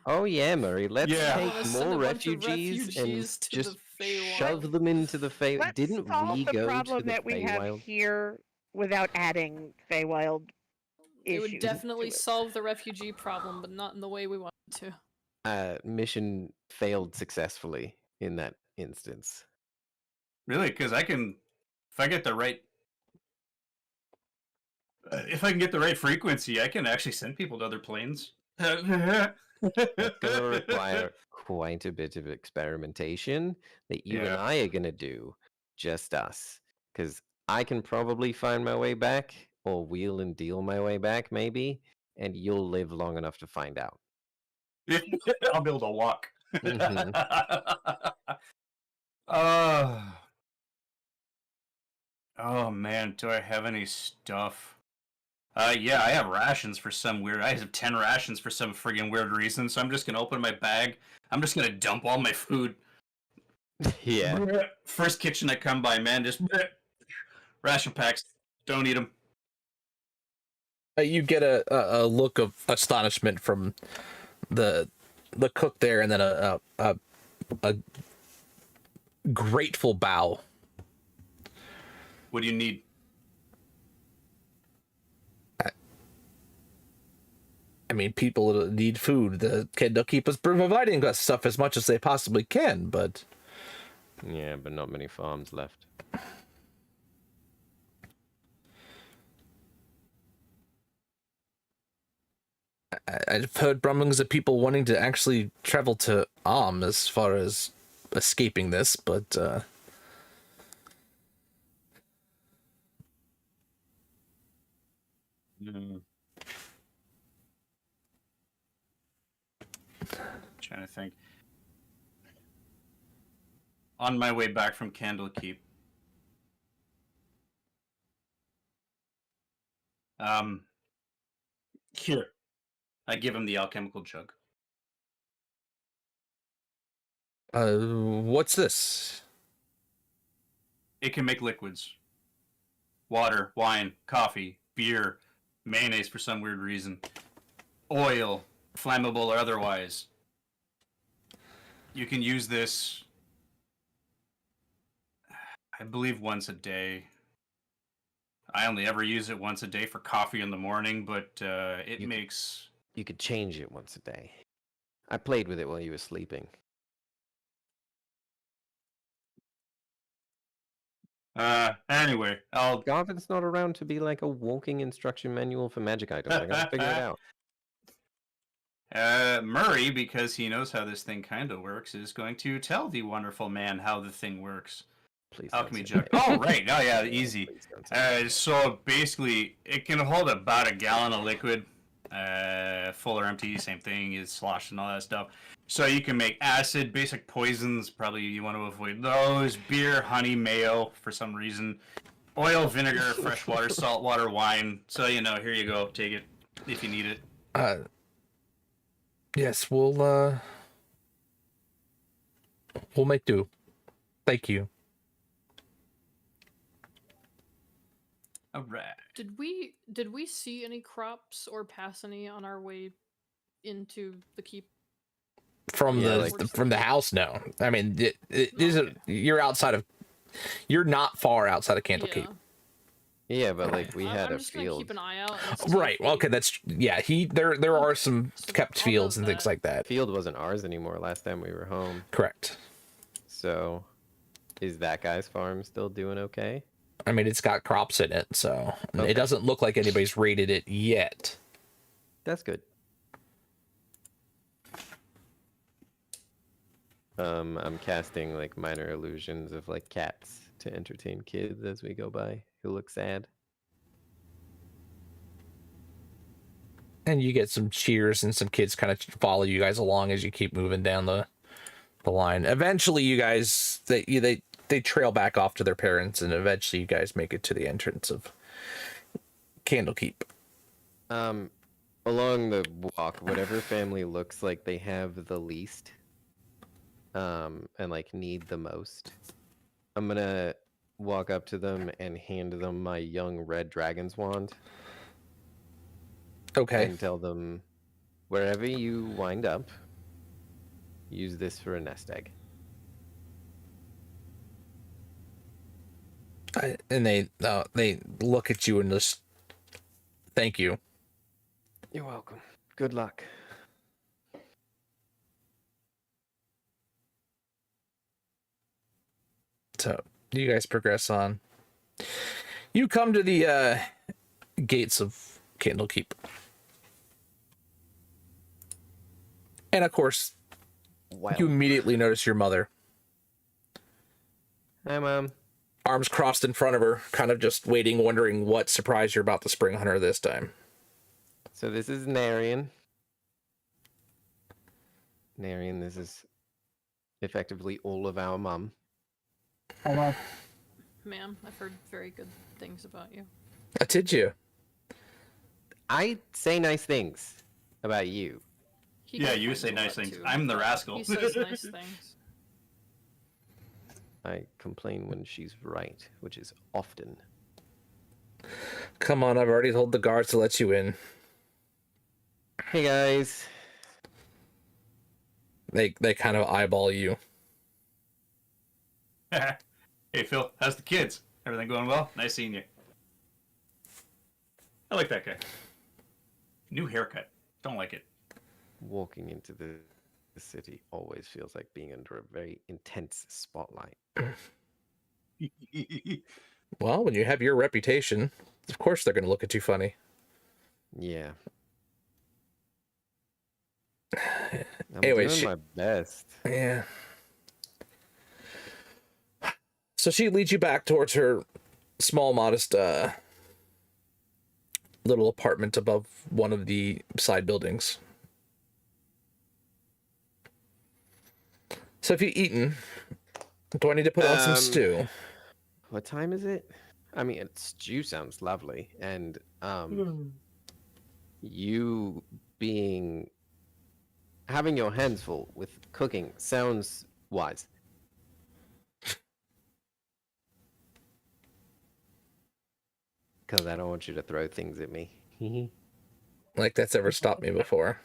Oh yeah, Murray. Let's Yeah. take Let's send more a bunch of refugees and refugees to just the Feywild. shove them into the Fey. Let's Didn't solve we the go problem to the that we have Feywild? here without adding Feywild It would issues definitely to it. solve the refugee problem, but not in the way we want it to. Mission failed successfully in that instance. Really? Because I can, if I get the right, if I can get the right frequency, I can actually send people to other planes. That's gonna require quite a bit of experimentation that you and Yeah. I are gonna do, just us. Because I can probably find my way back, or wheel and deal my way back, maybe, and you'll live long enough to find out. I'll be able to walk. Mhm. Oh man, do I have any stuff? Yeah, I have rations for some weird. I have 10 rations for some friggin' weird reason. So I'm just gonna open my bag. I'm just gonna dump all my food. Yeah. First kitchen I come by, man, just ration packs. Don't eat them. you get a look of astonishment from the cook there, and then a grateful bow. What do you need? I mean, people need food. They'll keep us providing us stuff as much as they possibly can, but Yeah, but not many farms left. I've heard rumblings of people wanting to actually travel to as far as escaping this, but Trying to think. On my way back from Candlekeep. Here. I give him the alchemical jug. what's this? It can make liquids. Water, wine, coffee, beer, mayonnaise for some weird reason. Oil, flammable or otherwise. You can use this, I believe, once a day. I only ever use it once a day for coffee in the morning, but it You- makes... You could change it once a day. I played with it while you were sleeping. Anyway, I'll... Garvin's not around to be like a walking instruction manual for magic items. I gotta figure it out. Murray, because he knows how this thing kind of works, is going to tell the wonderful man how the thing works. Please. don't Alchemy say jug. that. Oh, right. Oh, yeah, easy. Please don't say that. So basically, it can hold about a gallon of liquid, full or empty, same thing, is sloshed and all that stuff. So you can make acid, basic poisons, probably you want to avoid those, beer, honey, mayo, for some reason, oil, vinegar, fresh water, salt water, wine. So, here you go, take it if you need it. Yes, we'll make do. Thank you. All right. Did we see any crops or pass any on our way into the keep? From Yeah, from the house, no. I mean, it isn't. You're outside of. You're not far outside of Candlekeep. Yeah, but like we I'm had a just gonna field. keep an eye out. And see Right. if we- Okay. That's yeah. There are some So kept all fields of and things that. like that. Field wasn't ours anymore last time we were home. Correct. So, is that guy's farm still doing okay? I mean, it's got crops in it, so Okay. it doesn't look like anybody's raided it yet. That's good. I'm casting like minor illusions of like cats to entertain kids as we go by who look sad. And you get some cheers, and some kids kind of follow you guys along as you keep moving down the line. Eventually, you guys they trail back off to their parents, and eventually, you guys make it to the entrance of Candlekeep. Along the walk, whatever family looks like they have the least, and like need the most, I'm gonna walk up to them and hand them my young red dragon's wand. Okay. And tell them, wherever you wind up, use this for a nest egg. And they look at you and just thank you. You're welcome. Good luck. So you guys progress on. You come to the gates of Candlekeep. And of course, Wow. you immediately notice your mother. Hi, Mom. Arms crossed in front of her, kind of just waiting, wondering what surprise you're about to spring on her this time. So this is Narian. Narian, this is effectively all of our mum. Ma'am, I've heard very good things about you. Did you? I say nice things about you. He Yeah, you complains say a nice lot, things. too. I'm the rascal. He says nice things. I complain when she's right, which is often. Come on, I've already told the guards to let you in. Hey, guys. They kind of eyeball you. Hey, Phil, how's the kids? Everything going well? Nice seeing you. I like that guy. New haircut. Don't like it. Walking into the city always feels like being under a very intense spotlight. Well, when you have your reputation, of course they're going to look at you funny. Yeah. I'm Anyway, doing my best. Yeah. So she leads you back towards her small, modest, little apartment above one of the side buildings. So have you eaten? Do I need to put on some stew? What time is it? I mean, stew sounds lovely, and you having your hands full with cooking sounds wise. Because I don't want you to throw things at me. Like that's ever stopped me before.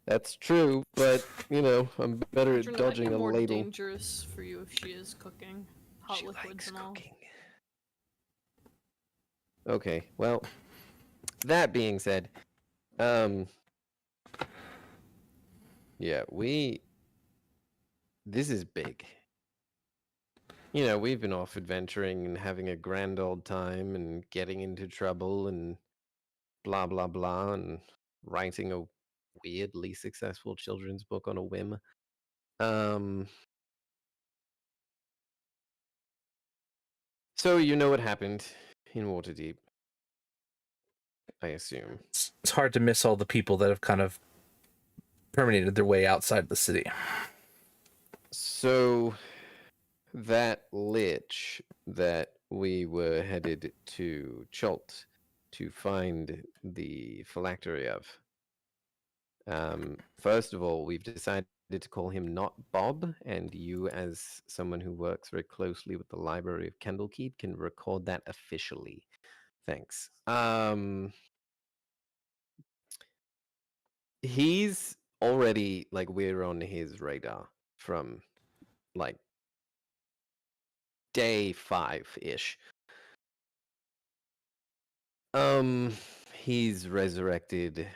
That's true, but you know, I'm better at Adrian, it might dodging be a more ladle. dangerous for you if she is cooking hot She liquids likes and all. cooking. Okay, well, that being said, yeah, this is big. You know, we've been off adventuring and having a grand old time and getting into trouble and blah, blah, blah, and writing a weirdly successful children's book on a whim. So you know what happened in Waterdeep, I assume. It's hard to miss all the people that have kind of permeated their way outside the city. So that lich that we were headed to Chult to find the phylactery of. First of all, we've decided to call him not Bob, and you, as someone who works very closely with the Library of Candlekeep, can record that officially. Thanks. He's already like we're on his radar from like day 5-ish. He's resurrected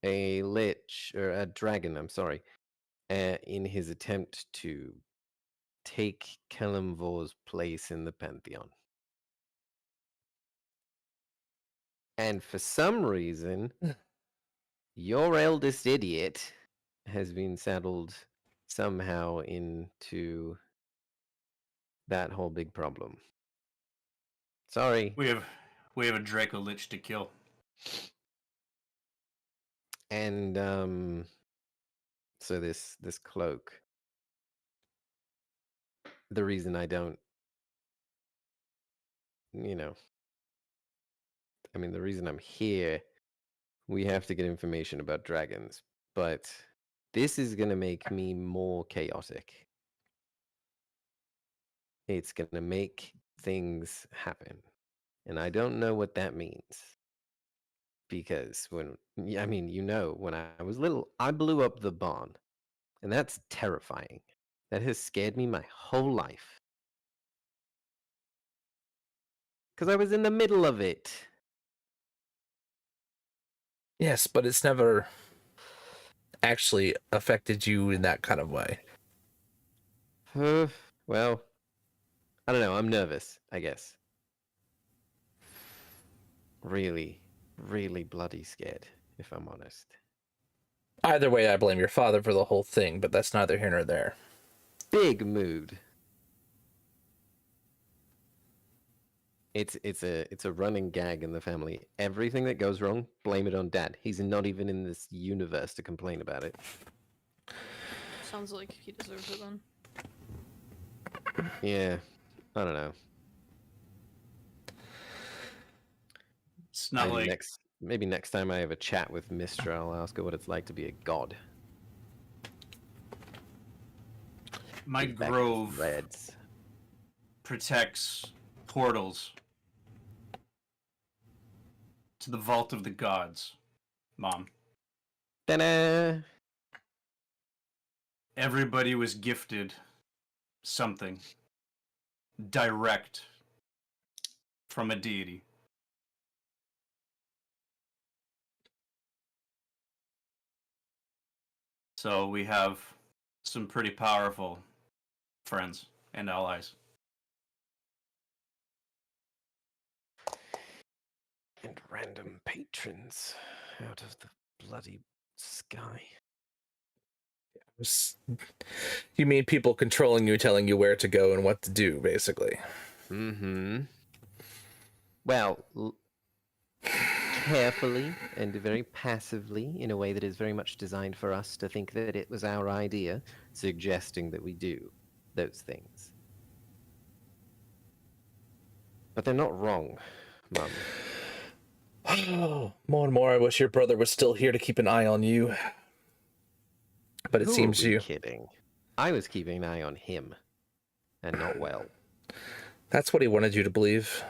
a lich or a dragon, I'm sorry, in his attempt to take Kelemvor's place in the Pantheon. And for some reason, your eldest idiot has been saddled somehow into that whole big problem. Sorry. We have a Draco Lich to kill. And so this cloak, the reason I don't, you know, I mean, the reason I'm here, we have to get information about dragons, but this is going to make me more chaotic. It's going to make things happen. And I don't know what that means. Because when, I mean, when I was little, I blew up the barn. And that's terrifying. That has scared me my whole life. Because I was in the middle of it. Yes, but it's never actually affected you in that kind of way. Well, I don't know. I'm nervous, I guess. Really, really bloody scared, if I'm honest. Either way, I blame your father for the whole thing, but that's neither here nor there. Big mood. It's a running gag in the family. Everything that goes wrong, blame it on Dad. He's not even in this universe to complain about it. Sounds like he deserves it then. Yeah, I don't know. It's not like Maybe next time I have a chat with Mystra, I'll ask her what it's like to be a god. my Get back to grove Reds. protects portals to the vault of the gods, Mom. Ta-da! Everybody was gifted something direct from a deity. So we have some pretty powerful friends and allies. And random patrons out of the bloody sky. You mean people controlling you, telling you where to go and what to do, basically. Mm-hmm. Well, carefully and very passively, in a way that is very much designed for us to think that it was our idea, suggesting that we do those things. But they're not wrong, Mum. More and more, I wish your brother was still here to keep an eye on you. But it Who seems are we you. kidding? I was keeping an eye on him, and not well. That's what he wanted you to believe.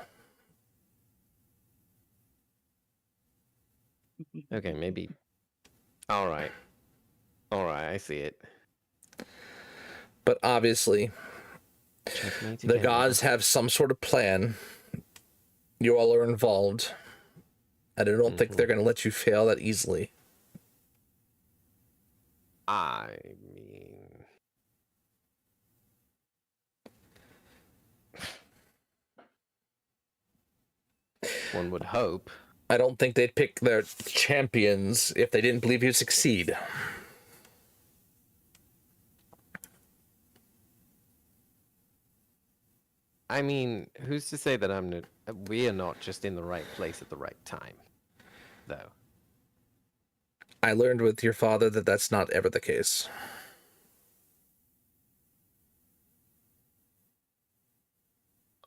Okay, maybe. All right, I see it. But obviously, Checkmate the again. gods have some sort of plan. You all are involved. And I don't think they're going to let you fail that easily. I mean, one would hope. I don't think they'd pick their champions if they didn't believe you'd succeed. I mean, who's to say that we are not just in the right place at the right time, though. I learned with your father that that's not ever the case.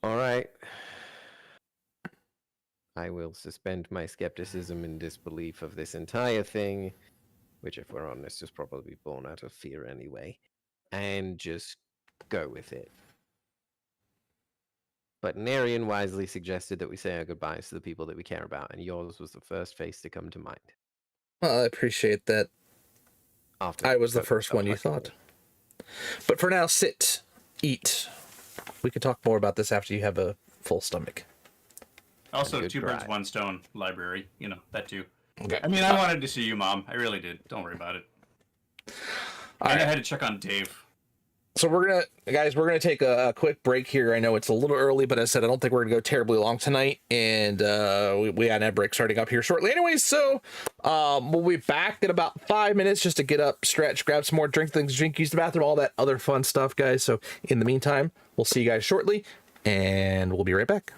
All right. I will suspend my skepticism and disbelief of this entire thing, which, if we're honest, is probably born out of fear anyway, and just go with it. But Narian wisely suggested that we say our goodbyes to the people that we care about, and yours was the first face to come to mind. Well, I appreciate that. After I was the Coco first felt one you like thought. But for now, sit, eat. We can talk more about this after you have a full stomach. Also, good two birds, try. one stone library. You know, that too. Okay. I mean, I wanted to see you, Mom. I really did. Don't worry about it. All And I right. had to check on Dave. So we're gonna take a quick break here. I know it's a little early, but as I said, I don't think we're gonna go terribly long tonight, and we got an ad break starting up here shortly. Anyways, so we'll be back in about 5 minutes just to get up, stretch, grab some more drink, use the bathroom, all that other fun stuff, guys. So in the meantime, we'll see you guys shortly, and we'll be right back.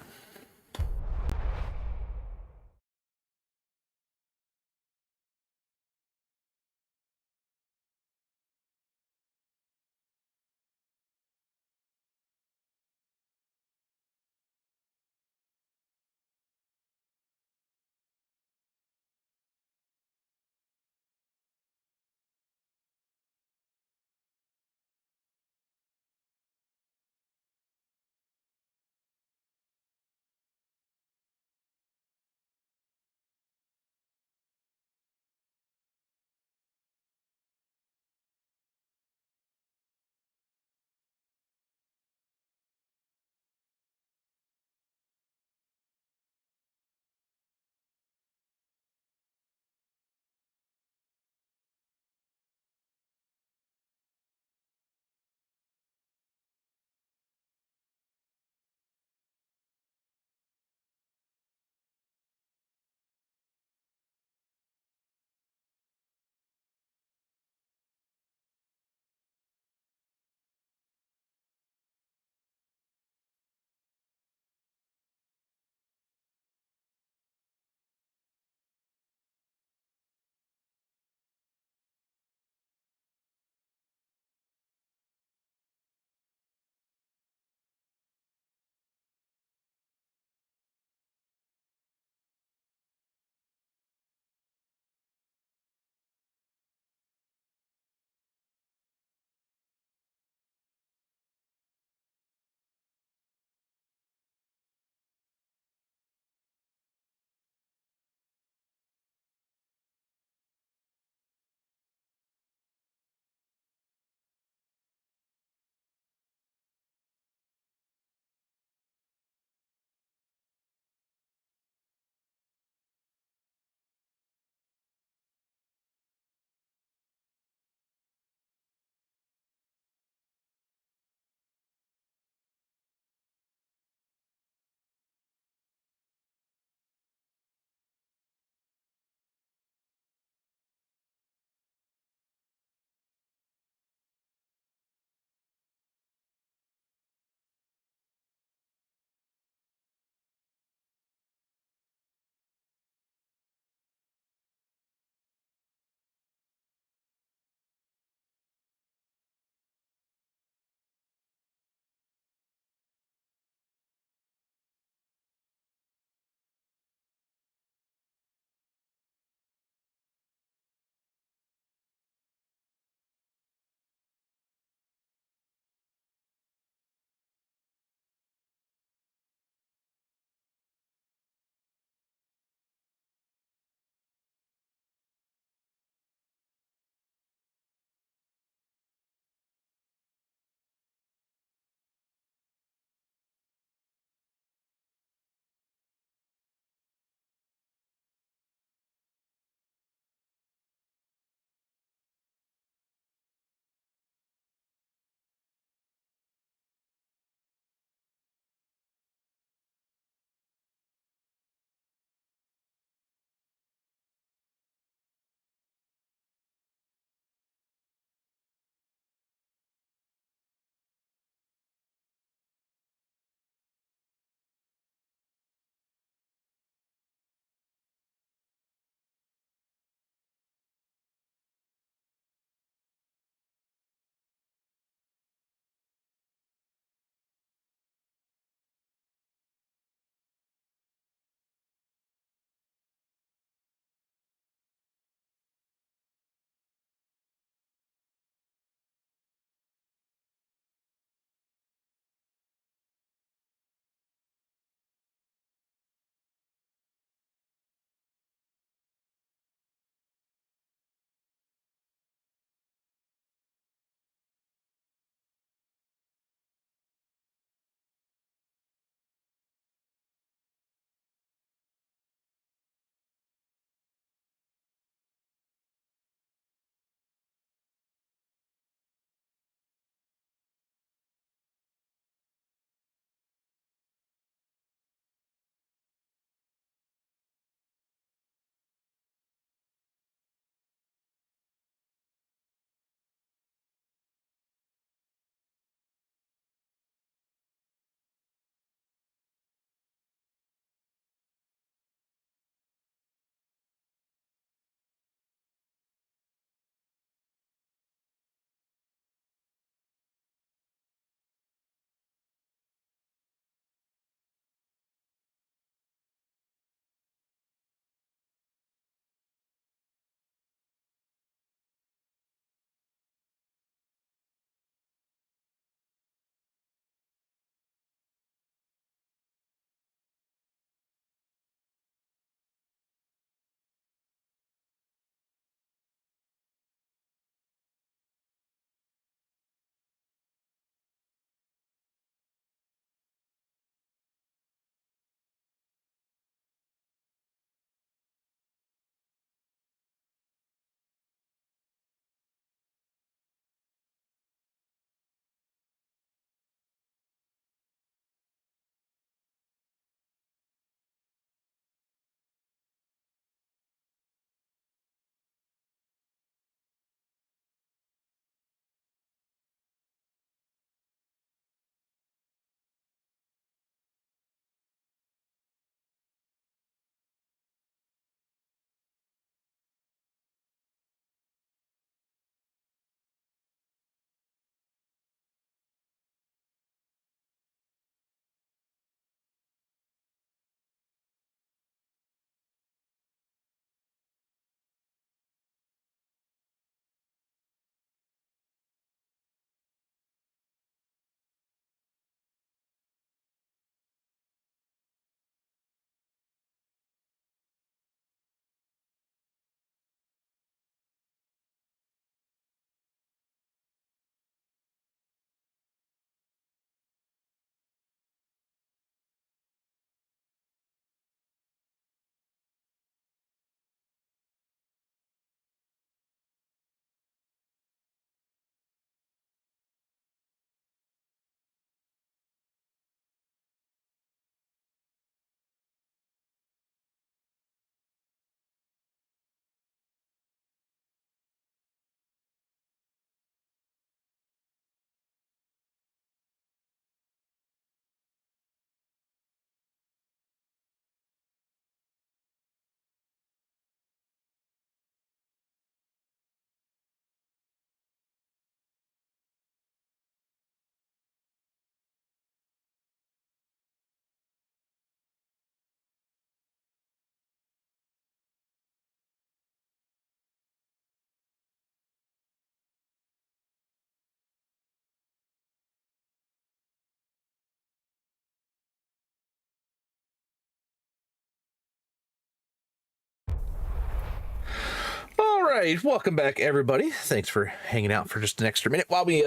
All right, welcome back, everybody. Thanks for hanging out for just an extra minute while we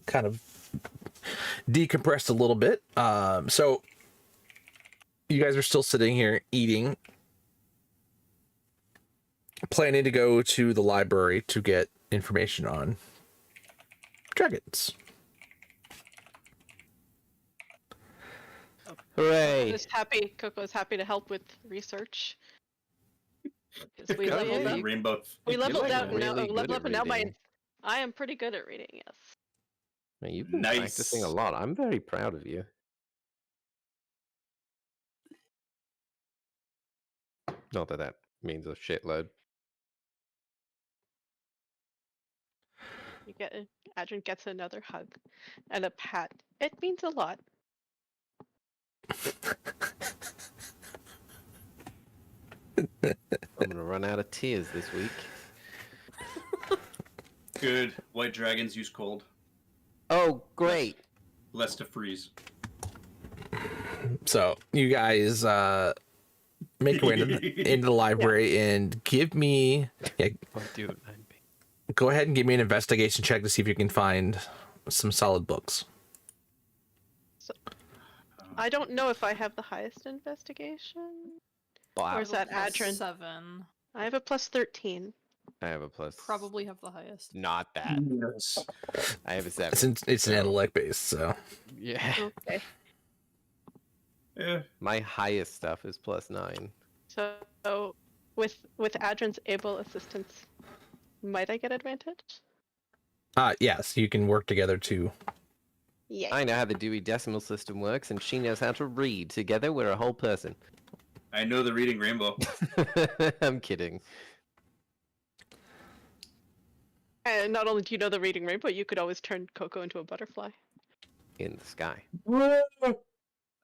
kind of decompressed a little bit. So you guys are still sitting here eating, planning to go to the library to get information on dragons. Hooray! Coco's happy to help with research. 'Cause we God, leveled Reading up. Rainbow. We You're, leveled like, out now. really good Leveled at up, and now reading. I am pretty good at reading. Yes. Man, you've been Nice. practicing a lot. I'm very proud of you. Not that that means a shitload. You get Adrian gets another hug and a pat. It means a lot. I'm gonna run out of tears this week. Good. White dragons use cold. Oh, great! Less to freeze. So you guys make your way into the library and give me I'll do it. go ahead and give me an investigation check to see if you can find some solid books. I don't know if I have the highest investigation. Wow. Or is that Plus Adrian? 7. I have a plus 13. I have a plus. Probably have the highest. Not that. I have a 7. It's an intellect based, so Yeah. Okay. Yeah. My highest stuff is plus 9. So with Adrian's able assistance, might I get advantage? yes, you can work together to Yeah. I know how the Dewey Decimal System works, and she knows how to read. Together, we're a whole person. I know the Reading Rainbow. I'm kidding. And not only do you know the reading rainbow, you could always turn Coco into a butterfly. In the sky.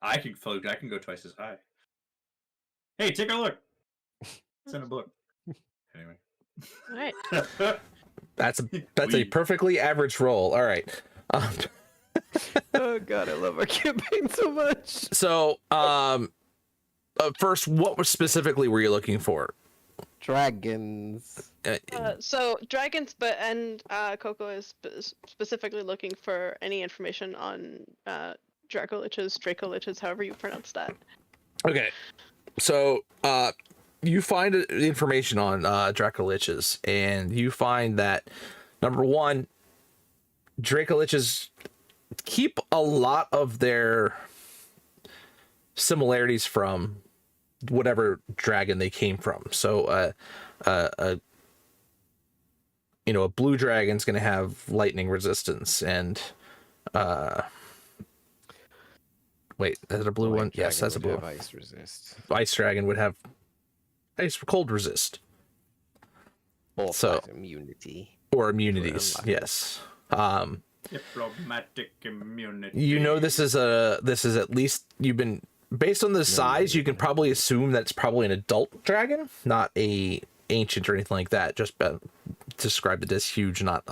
I can float. I can go twice as high. Hey, take a look. It's in a book. Anyway. All right. that's a We- perfectly average roll. All right. Oh god, I love our campaign so much. So first, what specifically were you looking for? Dragons. So dragons, and Coco is specifically looking for any information on Dracoliches, however you pronounce that. Okay, so you find information on Dracoliches, and you find that number one, Dracoliches keep a lot of their similarities from whatever dragon they came from. So a blue dragon's gonna have lightning resistance, and wait, is it a blue White one? Yes, dragon that's a would blue have one. ice resist. Ice dragon would have cold resist Or So- flat immunity. or immunities. unlucky. Yes. Diplomatic immunity. You know, this is at least you've been based on the size. You can probably assume that it's probably an adult dragon, not a ancient or anything like that. Just described it as huge, not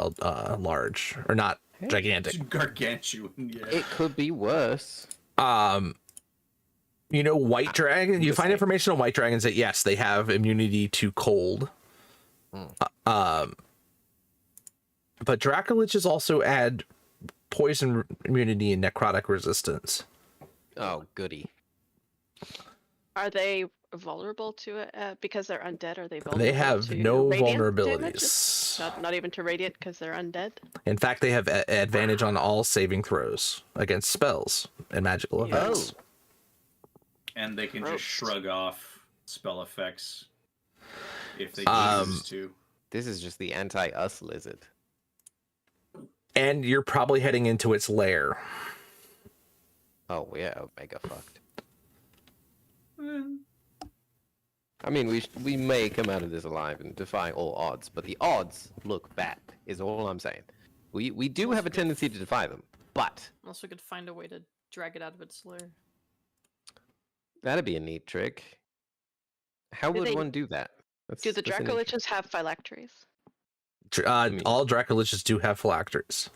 large, or not gigantic. Gargantuan. Yeah. It could be worse. White dragon. You just find saying. information on white dragons that yes, they have immunity to cold. But Dracoliches also add poison immunity and necrotic resistance. Oh, goody. Are they vulnerable to it because they're undead? Are they vulnerable? They have to no radiant vulnerabilities. damages? Not even to radiant because they're undead. In fact, they have advantage on all saving throws against spells and magical Yeah. effects. And they can Gross. just shrug off spell effects if they Um, choose to. This is just the anti-us lizard. And you're probably heading into its lair. Oh, yeah, mega fucked. I mean, we may come out of this alive and defy all odds, but the odds look bad, is all I'm saying. We do have a tendency to defy them, but Unless we could find a way to drag it out of its lair. that'd be a neat trick. How Do would they- one do that? Do the that's an Dracoliches have phylacteries? All Dracoliches do have phylacteries.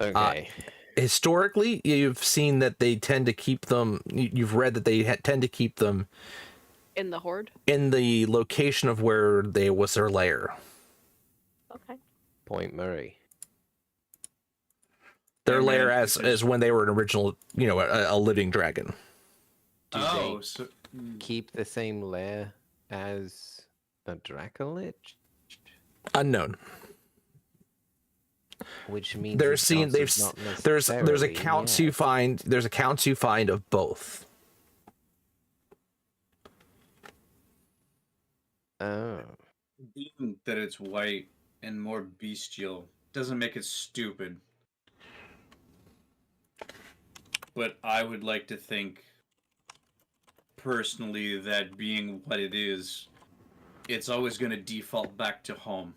Okay. Historically, you've seen that they tend to keep them. You've read that they tend to keep them In the horde. in the location of where they was their lair. Okay. Point Murray. Their Yeah, lair man, as when they were an original, a living dragon. Do Oh, they so keep the same lair as a Dracolich? Unknown. Which means They're the seen. chances They've not there's necessarily accounts yet. you find. There's accounts you find of both. Oh. being that it's white and more bestial doesn't make it stupid. But I would like to think, personally, that being what it is, it's always going to default back to home.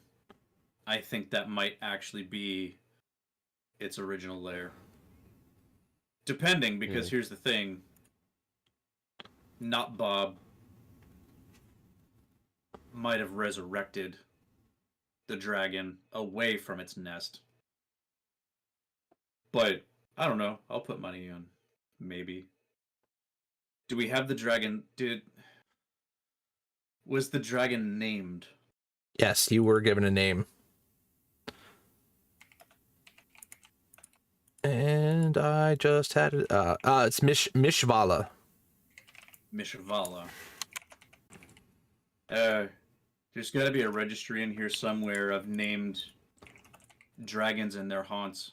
I think that might actually be its original lair. Depending, because here's the thing. Not Bob might have resurrected the dragon away from its nest. But I don't know. I'll put money on maybe. Do we have the dragon? Was the dragon named? Yes, you were given a name. And I just had it. It's Mishvala. Mishvala. There's got to be a registry in here somewhere of named dragons and their haunts.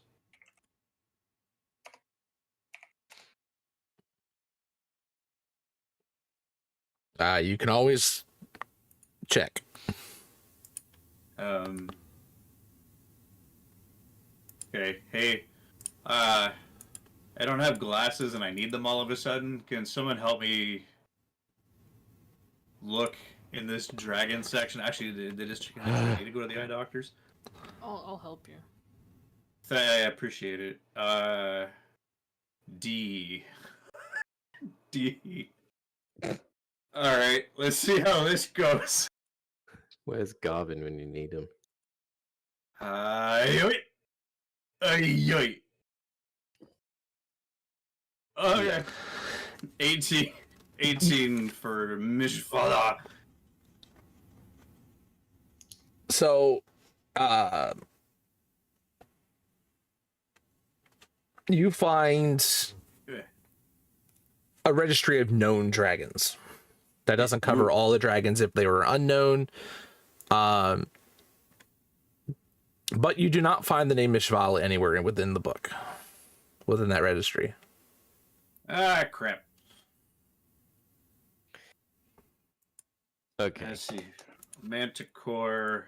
You can always check. Okay. Hey. I don't have glasses and I need them all of a sudden. Can someone help me look in this dragon section? Actually, they just need to go to the eye doctors. I'll help you. I appreciate it. D. D. Alright, let's see how this goes. Where's Garvin when you need him? Yoy. Yoy. Okay. 18 for Mishvala. So, you find a registry of known dragons. That doesn't cover all the dragons if they were unknown. But you do not find the name Mishvala anywhere within the book, within that registry. Ah, crap. Okay. Let's see. Manticore,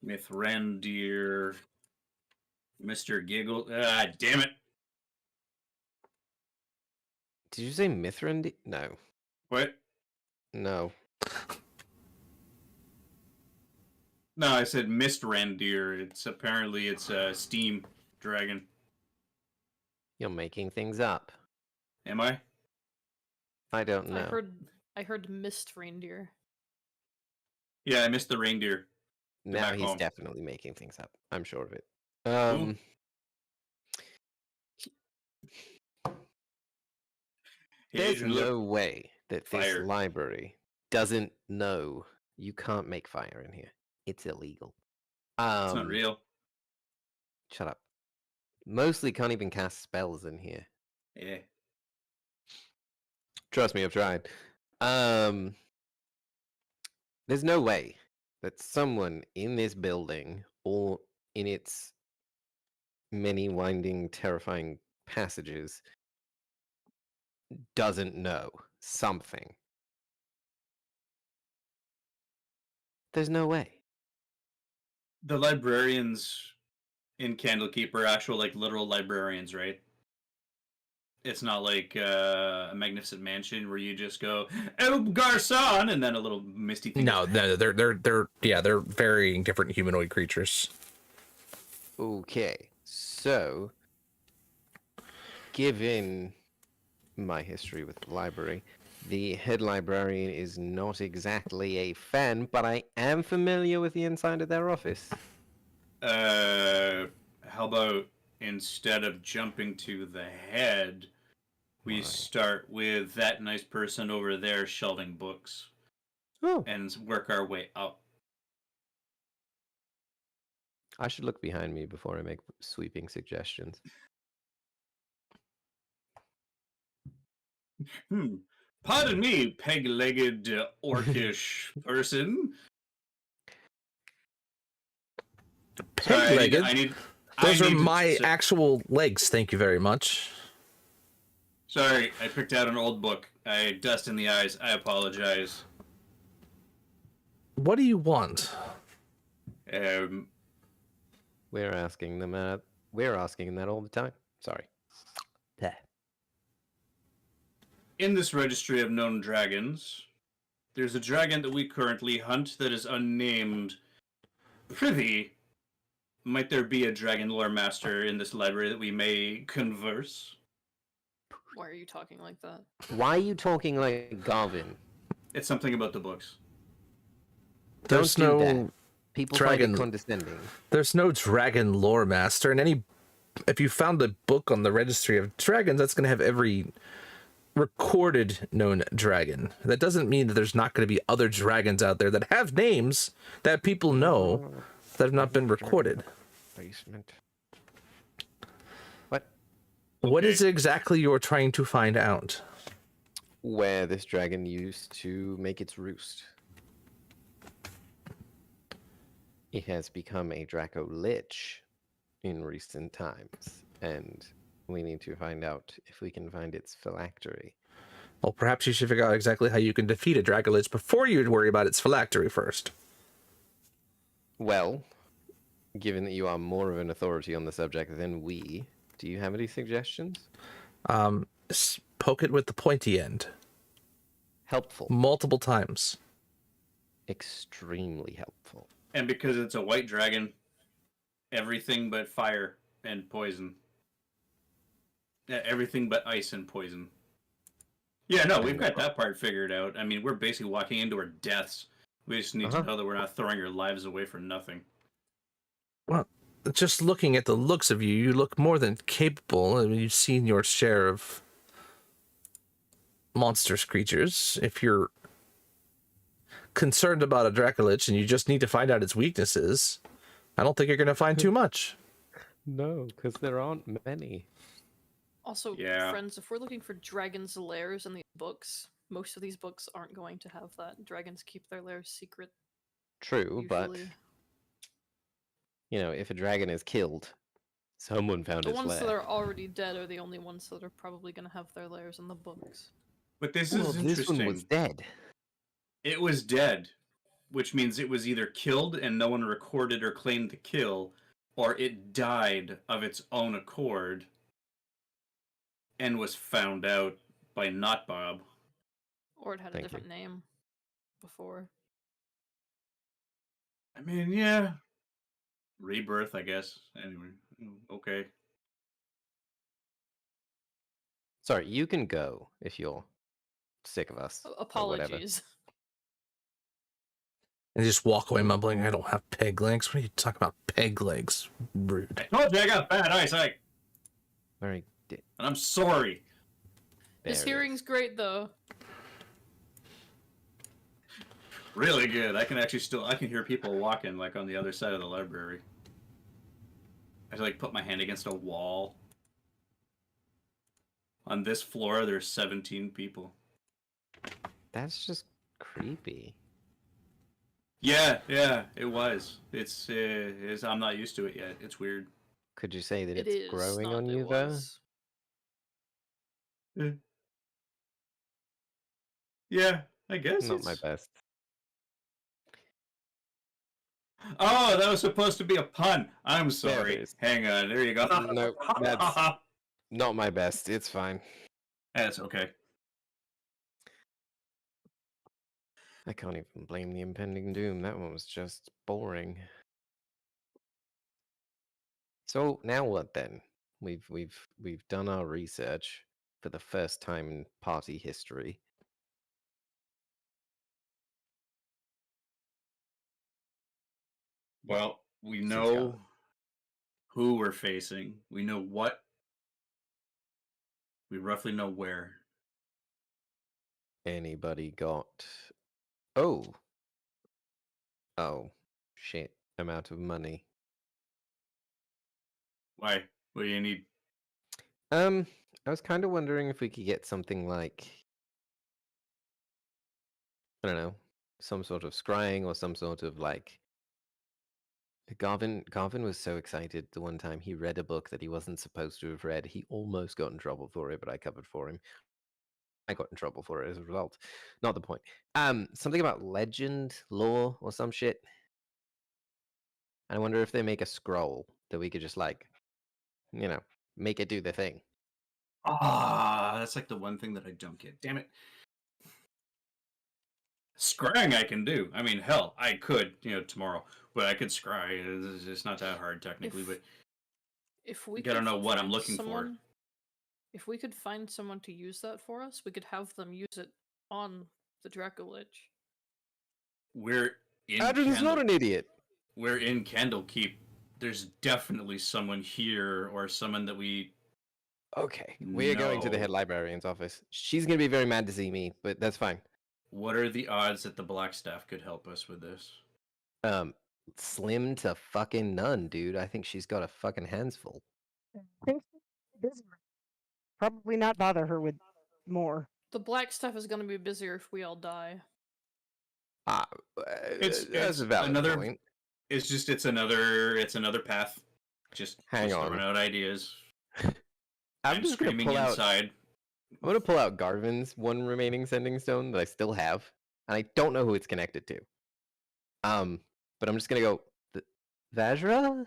Mithrandir, Mr. Giggle. Ah, damn it. Did you say Mithrand? No. What? No. No, I said Mistrandir. It's a steam dragon. You're making things up. Am I? I don't know. I heard mist reindeer. Yeah, I missed the reindeer. Now back he's home. definitely making things up. I'm sure of it. There's Hey, look. no way that this Fire. library doesn't know you can't make fire in here. It's illegal. It's not real. Shut up. Mostly can't even cast spells in here. Yeah. Trust me, I've tried. There's no way that someone in this building or in its many winding, terrifying passages doesn't know something. There's no way. The librarians in Candlekeep are actual, like, literal librarians, right? It's not like a Magnificent Mansion where you just go, El Garcon, and then a little misty thing. No, they're varying different humanoid creatures. Okay, so given my history with the library, the head librarian is not exactly a fan, but I am familiar with the inside of their office. How about instead of jumping to the head, We Why? start with that nice person over there shelving books Oh, and work our way up. I should look behind me before I make sweeping suggestions. Pardon me, peg-legged orcish person. Sorry, Peg-legged? I need Those are to my s- actual legs, thank you very much. Sorry, I picked out an old book. I dust in the eyes. I apologize. What do you want? Um, We're asking them we're asking that all the time. Sorry. Bleh. in this registry of known dragons, there's a dragon that we currently hunt that is unnamed. Prithee, might there be a dragon lore master in this library that we may converse? Why are you talking like that? Why are you talking like Garvin? It's something about the books. There's Don't do no that. People dragon- find it condescending. There's no dragon lore master, and if you found a book on the registry of dragons, that's going to have every recorded known dragon. That doesn't mean that there's not going to be other dragons out there that have names that people know that have not been recorded. Basement. What? What Okay. is it exactly you're trying to find out? Where this dragon used to make its roost. It has become a Draco Lich in recent times, and we need to find out if we can find its phylactery. Well, perhaps you should figure out exactly how you can defeat a Dracolich before you worry about its phylactery first. Well, given that you are more of an authority on the subject than we, do you have any suggestions? Poke it with the pointy end Helpful. multiple times. Extremely helpful. And because it's a white dragon, everything but fire and poison. Everything but ice and poison. Yeah, no, we've got that part figured out. I mean, we're basically walking into our deaths. We just need to know that we're not throwing our lives away for nothing. Well, just looking at the looks of you, you look more than capable. I mean, you've seen your share of monstrous creatures. If you're concerned about a Dracolich and you just need to find out its weaknesses, I don't think you're going to find too much. No, because there aren't many. Also, Yeah. friends, if we're looking for dragons' lairs in the books, most of these books aren't going to have that. Dragons keep their lairs secret. True, but Usually. if a dragon is killed, someone found The its ones lair. that are already dead are the only ones that are probably going to have their lairs in the books. But this Well, is this interesting. one was dead. It was dead, which means it was either killed and no one recorded or claimed the kill, or it died of its own accord and was found out by not Bob. Or it had a Thank you. different name before. I mean, yeah. Rebirth, I guess. Anyway, okay. Sorry, you can go if you're sick of us. or whatever. Apologies. And just walk away mumbling, I don't have peg legs. What are you talking about? Peg legs. Rude. I told you I got bad eyesight, Very and I'm sorry. His there it is. hearing's great though. Really good. I can hear people walking like on the other side of the library. I like put my hand against a wall. On this floor, there's 17 people. That's just creepy. Yeah, it was. It's I'm not used to it yet. It's weird. Could you say that It it's is growing not on it you, though? was. Yeah, I guess. Not my it's- best. Oh, that was supposed to be a pun. I'm There it sorry. is. Hang on. There you go. No, that's not my best. It's fine. That's okay. I can't even blame the impending doom. That one was just boring. So now what then? We've done our research for the first time in party history. Well, we Since know God. who we're facing. We know what We roughly know where. Anybody got? Oh. Oh, shit! I'm out of money. Why? What do you need? I was kind of wondering if we could get something like, I don't know, some sort of scrying or some sort of like. Garvin was so excited the one time he read a book that he wasn't supposed to have read. He almost got in trouble for it, but I covered for him. I got in trouble for it as a result. Not the point. Something about legend, lore, or some shit. I wonder if they make a scroll that we could just like, make it do the thing. Ah, that's like the one thing that I don't get. Damn it. Scrying I can do. I mean, hell, I could, tomorrow, but I could scry. It's not that hard technically, but If we you gotta could know what I'm find looking for. someone- If we could find someone to use that for us, we could have them use it on the Draco Lich. We're in Adrian's not an idiot. We're in Candlekeep. There's definitely someone here or someone that we. Okay, we're going to the head No. librarian's office. She's gonna be very mad to see me, but that's fine. What are the odds that the Blackstaff could help us with this? Slim to fucking none, dude. I think she's got a fucking hands full. Things busy. Probably not bother her with more. The black stuff is going to be busier if we all die. It's That's a valid another point. It's another path. Just Hang just on. throwing out ideas. I'm just gonna screaming pull out. inside. I'm gonna pull out Garvin's one remaining sending stone that I still have, and I don't know who it's connected to. But I'm just gonna go, Vajra,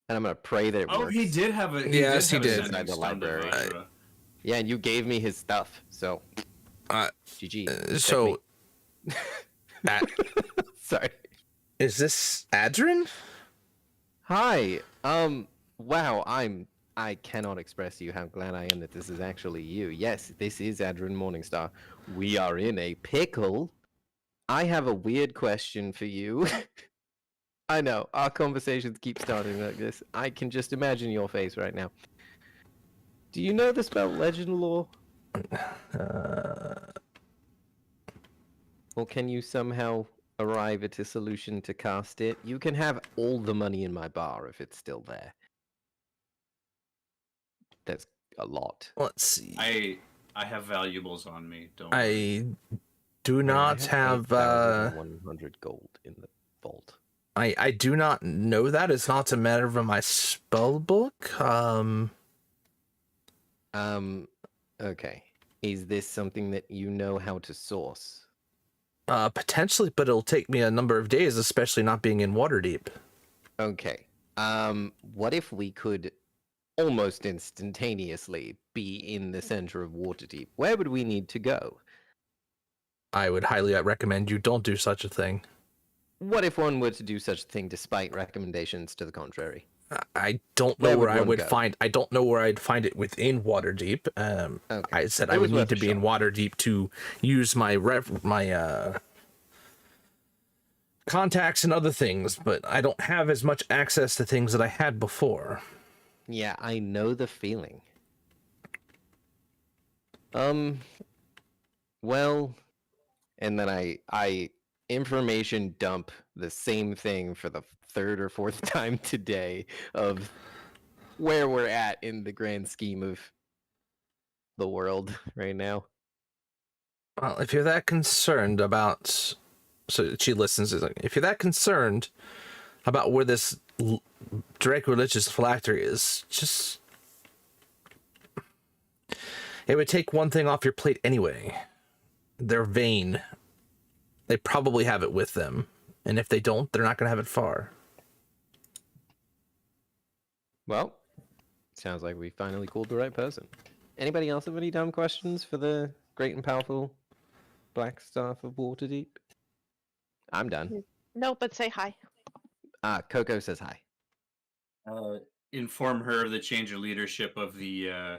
and I'm gonna pray that it Oh, works. he did have a. Yes, he have a did. sending Inside the stone to library. Vajra. Yeah, and you gave me his stuff, so Uh, GG. Check so, me. Sorry. is this Adrin? Hi. Wow. I cannot express to you how glad I am that this is actually you. Yes, this is Adrian Morningstar. We are in a pickle. I have a weird question for you. I know our conversations keep starting like this. I can just imagine your face right now. Do you know the spell Legend Lore? Or can you somehow arrive at a solution to cast it? You can have all the money in my bar if it's still there. That's a lot. Let's see. I have valuables on me. Don't. I do not have. 100 gold in the vault. I do not know that. It's not a matter of my spell book. Okay. Is this something that you know how to source? Potentially, but it'll take me a number of days, especially not being in Waterdeep. Okay. What if we could almost instantaneously be in the center of Waterdeep? Where would we need to go? I would highly recommend you don't do such a thing. What if one were to do such a thing despite recommendations to the contrary? I don't know Where would where I one would go? find. I don't know where I'd find it within Waterdeep. Okay. I said It I would was need worth to a be in shot. Waterdeep to use my contacts and other things, but I don't have as much access to things that I had before. Yeah, I know the feeling. Well, and then I information dump the same thing for the third or fourth time today of where we're at in the grand scheme of the world right now. Well, if you're that concerned about, so she listens. Is like, if you're that concerned about where this Draco Lich's phylactery is, just it would take one thing off your plate anyway. Their vein. They probably have it with them, and if they don't, they're not going to have it far. Well, sounds like we finally called the right person. Anybody else have any dumb questions for the great and powerful Black Staff of Waterdeep? I'm done. No, but say hi. Coco says hi. Inform her of the change of leadership of the Oh,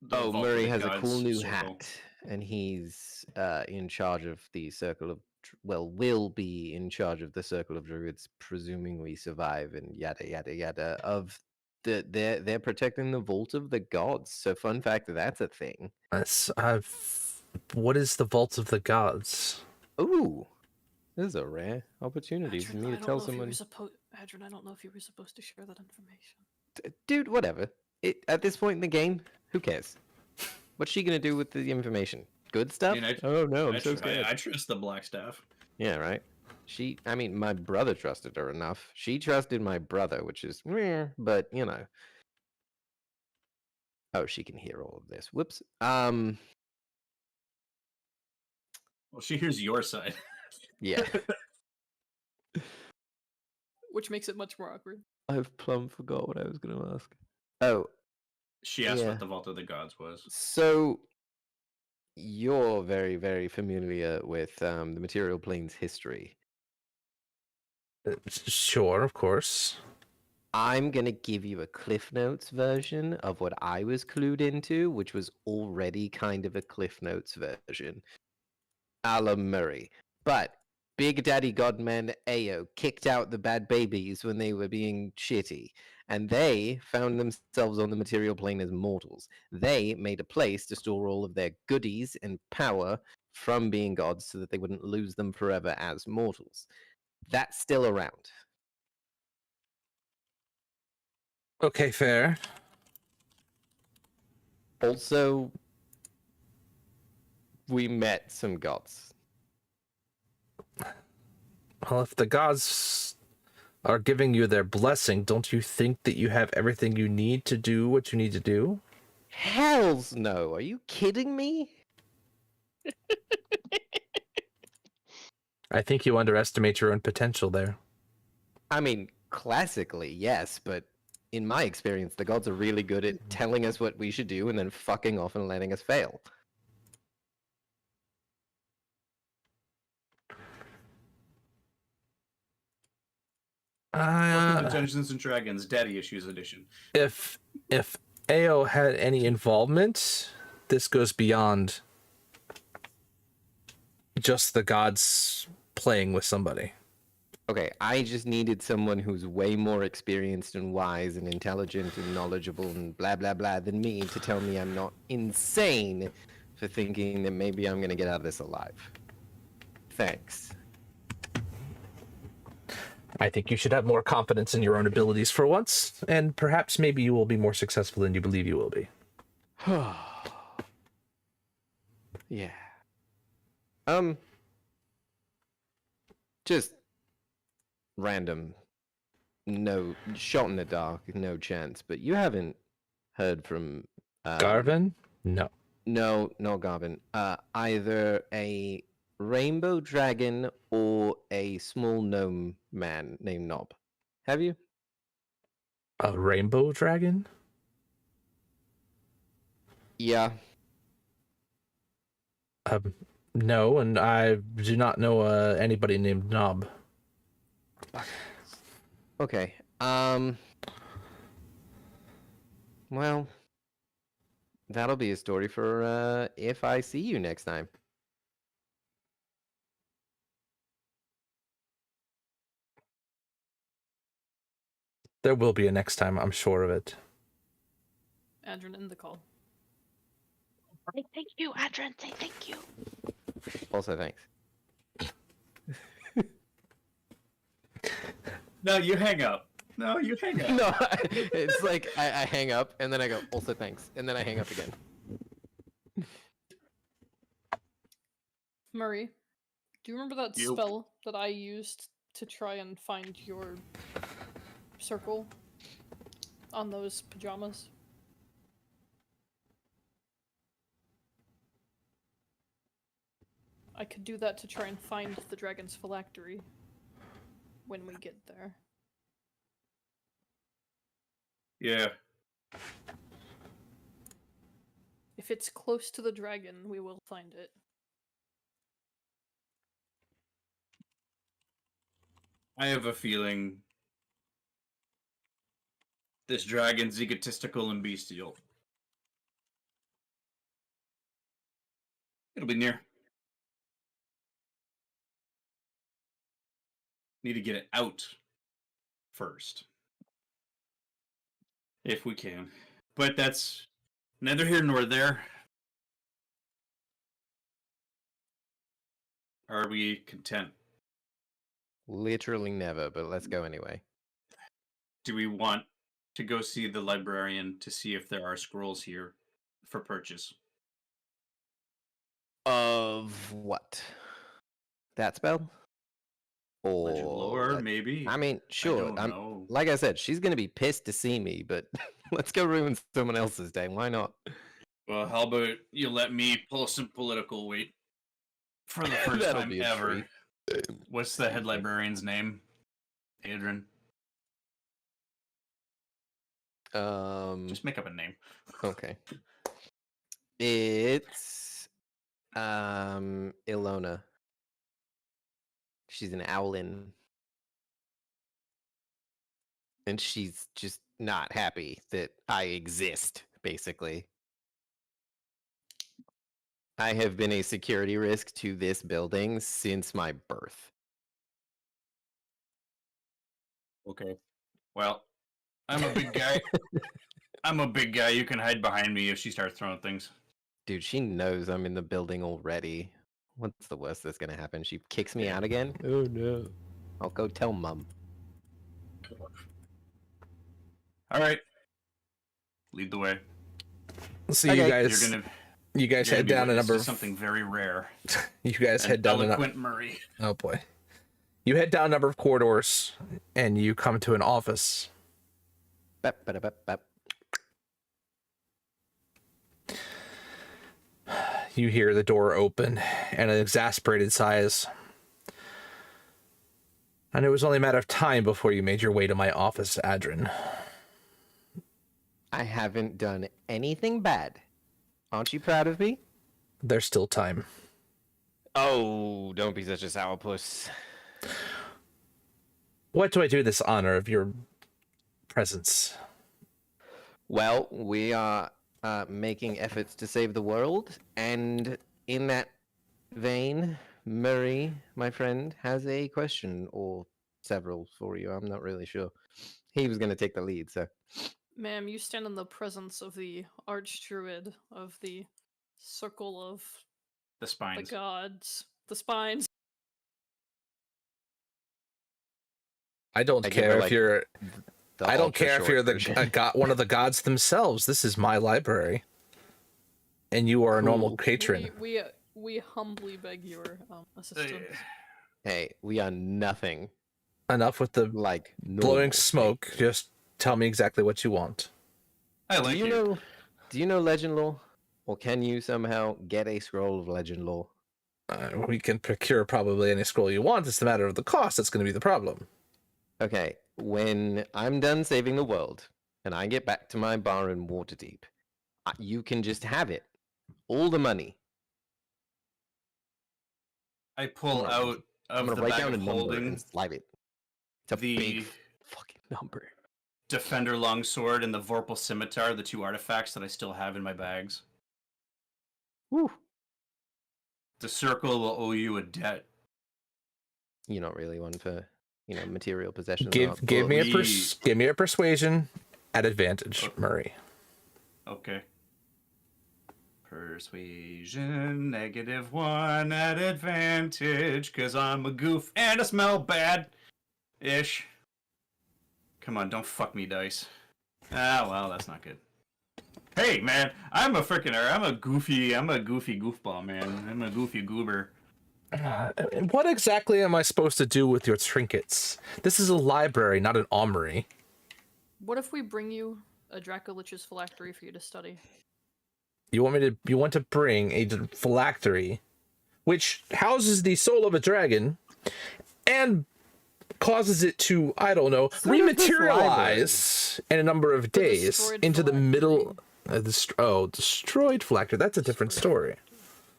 Vault of Murray the has a Gods cool new circle. hat, and he's in charge of the Circle of will be in charge of the Circle of Druids, presuming we survive, and yada yada yada. They're protecting the Vault of the Gods. So fun fact, that's a thing. What is the Vault of the Gods? Ooh, this is a rare opportunity for Adrian, me I to don't tell know if you someone. were Adrian, I don't know if you were supposed to share that information. Dude, whatever. At this point in the game, who cares? What's she gonna do with the information? Good stuff? Dude, Oh no, I'm so scared. I trust the Black Staff. Yeah, right. I mean, my brother trusted her enough. She trusted my brother, which is meh, but you know. Oh, she can hear all of this. Whoops. Well, she hears your side. Yeah. Which makes it much more awkward. I've plumb forgot what I was gonna ask. Oh, She asked Yeah. what the Vault of the Gods was. so you're very, very familiar with the material plane's history. Sure, of course. I'm gonna give you a Cliff Notes version of what I was clued into, which was already kind of a Cliff Notes version, a la Murray. But Big Daddy Godman Ao kicked out the bad babies when they were being shitty, and they found themselves on the material plane as mortals. They made a place to store all of their goodies and power from being gods so that they wouldn't lose them forever as mortals. That's still around. Okay, fair. Also, we met some gods. Well, if the gods are giving you their blessing, don't you think that you have everything you need to do what you need to do? Hells no! Are you kidding me? I think you underestimate your own potential there. I mean, classically, yes, but in my experience, the gods are really good at telling us what we should do and then fucking off and letting us fail. Welcome to Dungeons and Dragons Daddy Issues Edition. If Ao had any involvement, this goes beyond just the gods playing with somebody. Okay, I just needed someone who's way more experienced and wise and intelligent and knowledgeable and blah blah blah than me to tell me I'm not insane for thinking that maybe I'm gonna get out of this alive. Thanks. I think you should have more confidence in your own abilities for once, and perhaps maybe you will be more successful than you believe you will be. Yeah. Just random. No shot in the dark, no chance. But you haven't heard from Garvin? No. No, not Garvin. Either a rainbow dragon or a small gnome man named Nob. Have you? A rainbow dragon? Yeah. No, and I do not know anybody named Nob. Okay. Well, that'll be a story for if I see you next time. There will be a next time, I'm sure of it. Adrian, in the call. Say thank you, Adrian. Say thank you. Also, thanks. No, you hang up. No, you hang up. No, it's like I hang up and then I go, also thanks, and then I hang up again. Murray, do you remember that Yep. spell that I used to try and find your circle on those pajamas? I could do that to try and find the dragon's phylactery when we get there. Yeah. If it's close to the dragon, we will find it. I have a feeling this dragon's egotistical and bestial. It'll be near. need to get it out first. If we can. But that's neither here nor there. Are we content? Literally never, but let's go anyway. Do we want to go see the librarian to see if there are scrolls here for purchase? Of what? That spell? Or Legend lore, maybe? I mean, sure. I don't know. Like I said, she's gonna be pissed to see me, but let's go ruin someone else's day. Why not? Well, how about you let me pull some political weight for the first That'll time be a ever? treat. What's the head librarian's name? Adrian. Just make up a name. Okay. It's Ilona. She's an owlin. And she's just not happy that I exist, basically. I have been a security risk to this building since my birth. Okay. Well, I'm a big guy. I'm a big guy. You can hide behind me if she starts throwing things. Dude, she knows I'm in the building already. What's the worst that's gonna happen? She kicks me out again? Oh no. I'll go tell Mum. All right. Lead the way. So Okay. you guys, You're gonna you guys you're head gonna down be a witness number to of something very rare. you guys An head down a eloquent Murray. oh boy, you head down a number of corridors, and you come to an office. Bep, bada, bep, bep. You hear the door open, and an exasperated sighs. And it was only a matter of time before you made your way to my office, Adrin. I haven't done anything bad. Aren't you proud of me? There's still time. Oh, don't be such a sourpuss. What do I do this honor of your presence? Well, we are making efforts to save the world, and in that vein, Murray, my friend, has a question or several for you. I'm not really sure. He was going to take the lead, so. Ma'am, you stand in the presence of the Archdruid of the Circle of The the spines. Gods, the Spines. I don't I give her, care if like, you're. The I don't ultra care if short you're the version. one of the gods themselves. This is my library, and you are a normal Cool. patron. We humbly beg your assistance. Hey, we are nothing Enough with the like blowing normal. smoke. Just tell me exactly what you want. I Do like you know? Do you know legend lore, or can you somehow get a scroll of legend lore? We can procure probably any scroll you want. It's the matter of the cost that's going to be the problem. Okay, when I'm done saving the world and I get back to my bar in Waterdeep, you can just have it. All the money. I pull I'm out I'm of gonna the write bag down a of number holding and slide it. It's a the big fucking number. Defender Longsword and the Vorpal Scimitar, the two artifacts that I still have in my bags. Woo. The circle will owe you a debt. You're not really one for, material possessions. Give well, me we- give me a persuasion at advantage, Oh. Murray. Okay. Persuasion, -1 at advantage, cause I'm a goof and I smell bad-ish. Come on, don't fuck me, dice. Ah, well, that's not good. Hey, man, I'm a goofy goofball, man. I'm a goofy goober. What exactly am I supposed to do with your trinkets? This is a library, not an armory. What if we bring you a Dracolich's phylactery for you to study? You want to bring a phylactery, which houses the soul of a dragon, and causes it to, I don't know, So does this rematerialize in a number of days destroyed into the middle. phylactery. Destroyed phylactery. That's a different story.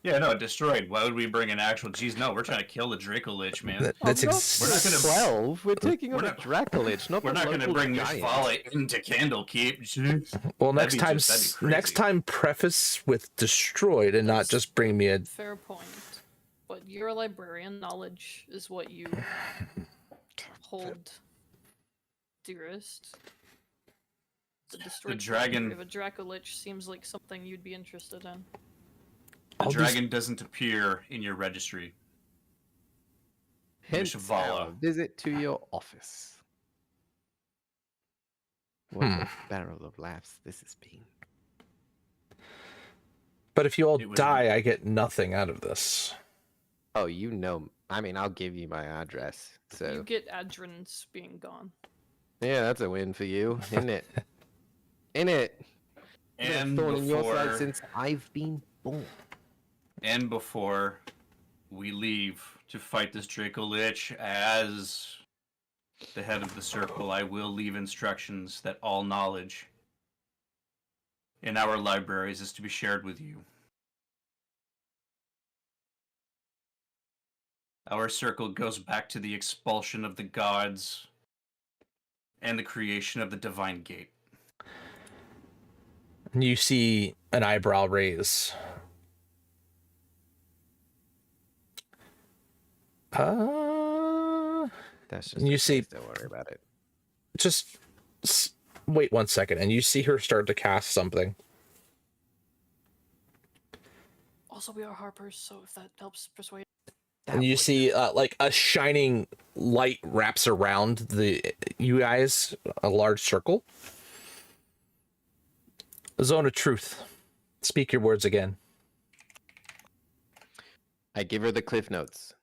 Yeah, no, destroyed. Why would we bring an actual? Geez, no, we're trying to kill the Dracolich, man. That's We're not gonna- 12. We're taking on we're a not- Dracolich, not We're the not going to local bring Miss giant. Volley into Candlekeep. Jeez. Well, That'd next be crazy. next time, preface with destroyed and not just bring me a. Fair point. But you're a librarian. Knowledge is what you hold dearest? The destroyed dragon- of a Dracolich seems like something you'd be interested in. The I'll dragon doesn't appear in your registry. Hence Shavala. our visit to your office. What a barrel of laughs this has been. But if you all It was- die, I get nothing out of this. Oh, you know. I mean, I'll give you my address. You So get Adrin's being gone. yeah, that's a win for you, isn't it? In it. And Thorn in your side before, since I've been born. and before we leave to fight this Draco Lich as the head of the circle, I will leave instructions that all knowledge in our libraries is to be shared with you. Our circle goes back to the expulsion of the gods and the creation of the Divine Gate. And you see an eyebrow raise. That's just You a see- face, don't worry about it. Just wait 1 second, and you see her start to cast something. Also, we are Harpers, so if that helps persuade. And you see like a shining light wraps around you guys, a large circle. A zone of truth. Speak your words again. I give her the cliff notes.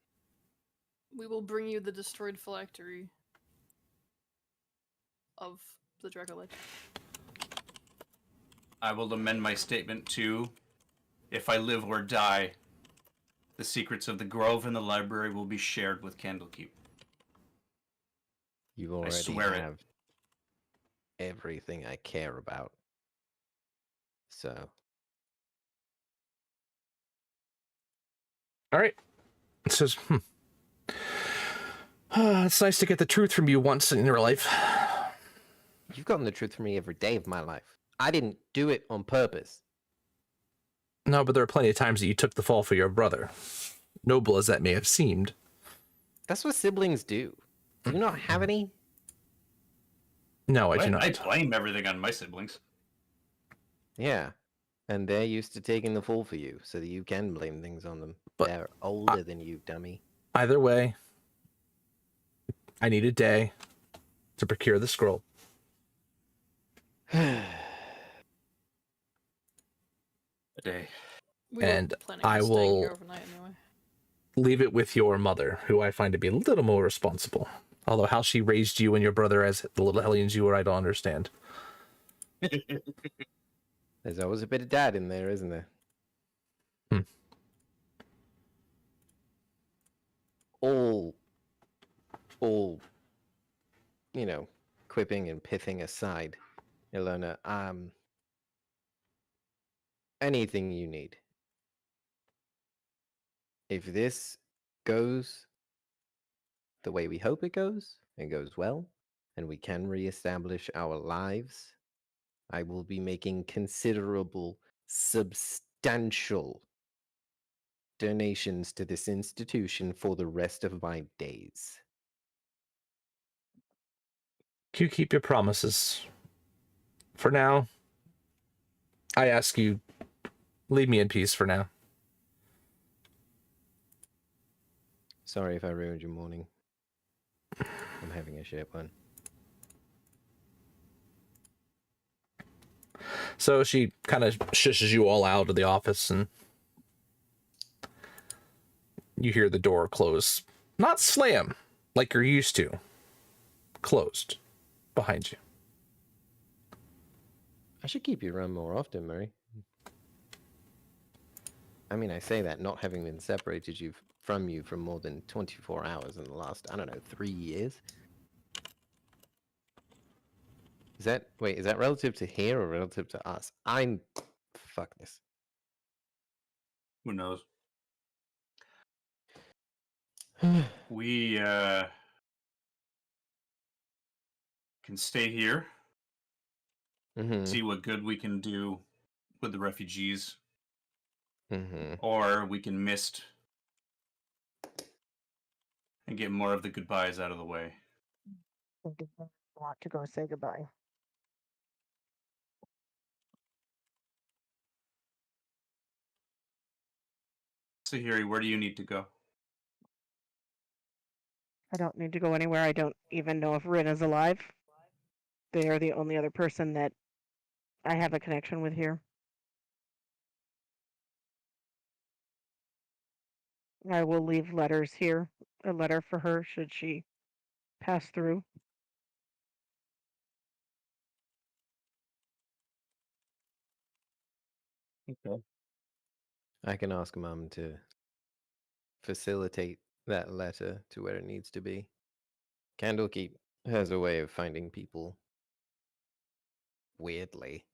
We will bring you the destroyed phylactery of the Dracolich. I will amend my statement to, if I live or die, the secrets of the Grove and the library will be shared with Candlekeep. You already swear it. have everything I care about. So All right. It says, it's nice to get the truth from you once in your life. you've gotten the truth from me every day of my life. I didn't do it on purpose. No, but there are plenty of times that you took the fall for your brother. Noble as that may have seemed. That's what siblings do. Do you not have any? No, I do I not. blame everything on my siblings. Yeah. And they're used to taking the fall for you, so that you can blame things on them. But they're older than you, dummy. Either way, I need a day to procure the scroll. A day. We And were planning on I staying will- here overnight anyway. Leave it with your mother, who I find to be a little more responsible. Although how she raised you and your brother as the little hellions you were, I don't understand. There's always a bit of dad in there, isn't there? All, you know, quipping and pithing aside, Ilona, anything you need. If this goes the way we hope it goes, and goes well, and we can reestablish our lives, I will be making considerable, substantial donations to this institution for the rest of my days. You keep your promises. For now, I ask you, leave me in peace for now. Sorry if I ruined your morning. I'm having a shit one. So she kind of shushes you all out of the office, and you hear the door close. Not slam, like you're used to. Closed behind you. I should keep you around more often, Murray. I mean, I say that not having been separated from you for more than 24 hours in the last, I don't know, 3 years. Is that relative to here or relative to us? Fuck this. Who knows? We can stay here, Mm-hmm. see what good we can do with the refugees, Mm-hmm. or we can mist and get more of the goodbyes out of the way. I did not want to go say goodbye. Sahiri, where do you need to go? I don't need to go anywhere. I don't even know if Rin is alive. They are the only other person that I have a connection with here. I will leave letters here. A letter for her should she pass through. Okay. I can ask Mum to facilitate that letter to where it needs to be. Candlekeep has a way of finding people weirdly.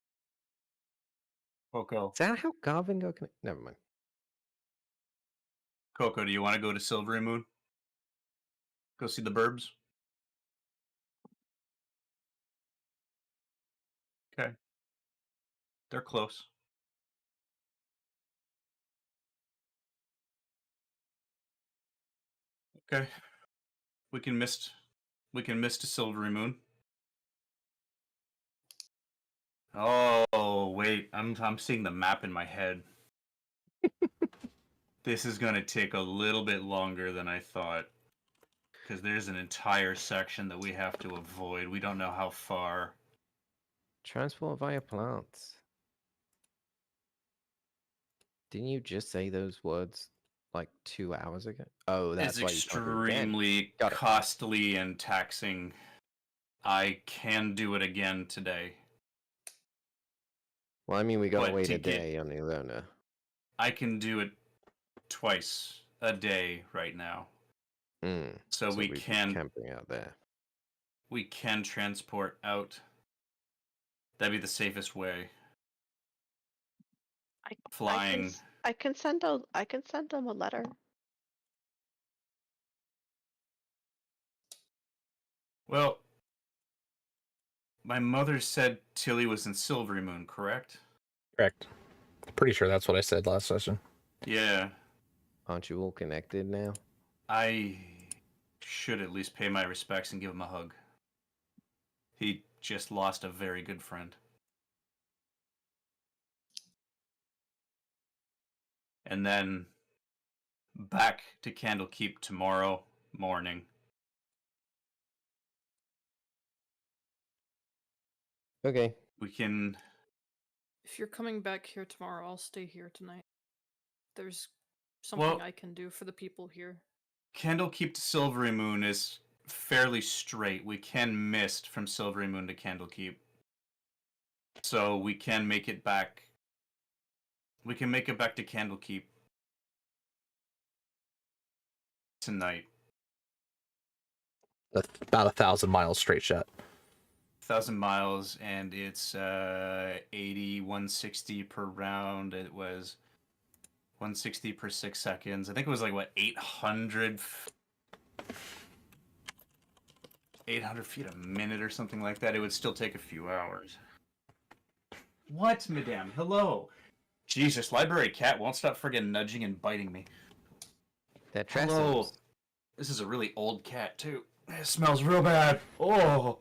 Coco. Is that how Garvin got connected? Never mind. Coco, do you want to go to Silvery Moon? Go see the Burbs? Okay. They're close. Okay. We can mist a Silvery Moon. Oh wait, I'm seeing the map in my head. This is gonna take a little bit longer than I thought. Because there's an entire section that we have to avoid. We don't know how far. Transport via plants. Didn't you just say those words like 2 hours ago? Oh, that's It's why you can't do it again. extremely Got it. costly and taxing. I can do it again today. Well, I mean, we gotta But wait to a get- day on Ilona. I can do it twice a day right now. Mm, So, we we'd be can camping out there. transport out. That'd be the safest way. Flying. I can send them a letter. Well, my mother said Tilly was in Silvery Moon, correct? Correct. Pretty sure that's what I said last session. Yeah. Aren't you all connected now? I should at least pay my respects and give him a hug. He just lost a very good friend. And then back to Candlekeep tomorrow morning. Okay. We can. If you're coming back here tomorrow, I'll stay here tonight. There's something Well- I can do for the people here. Candlekeep to Silvery Moon is fairly straight. We can mist from Silvery Moon to Candlekeep. So we can make it back. We can make it back to Candlekeep tonight. About 1,000 miles straight shot. 1,000 miles, and it's 80, 160 per round. It was 160 per 6 seconds. I think it was like, what, 800 feet a minute or something like that. It would still take a few hours. What, madame? Hello. Jesus, library cat won't stop friggin' nudging and biting me. They're Hello. Trestles. This is a really old cat, too. It smells real bad. Oh.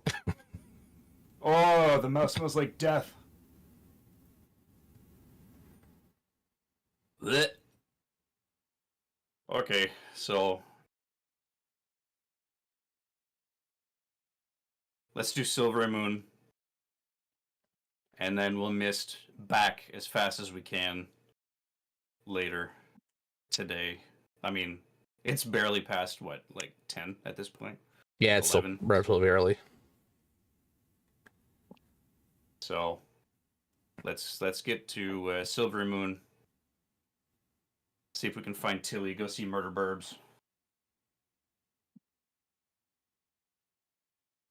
Oh, the mouth smells like death. Blech. Okay, so let's do Silvery Moon. And then we'll mist back as fast as we can later today. I mean, it's barely past, what, like 10 at this point? Yeah, it's still 11. relatively early. So let's get to Silvery Moon. See if we can find Tilly. Go see Murder Burbs.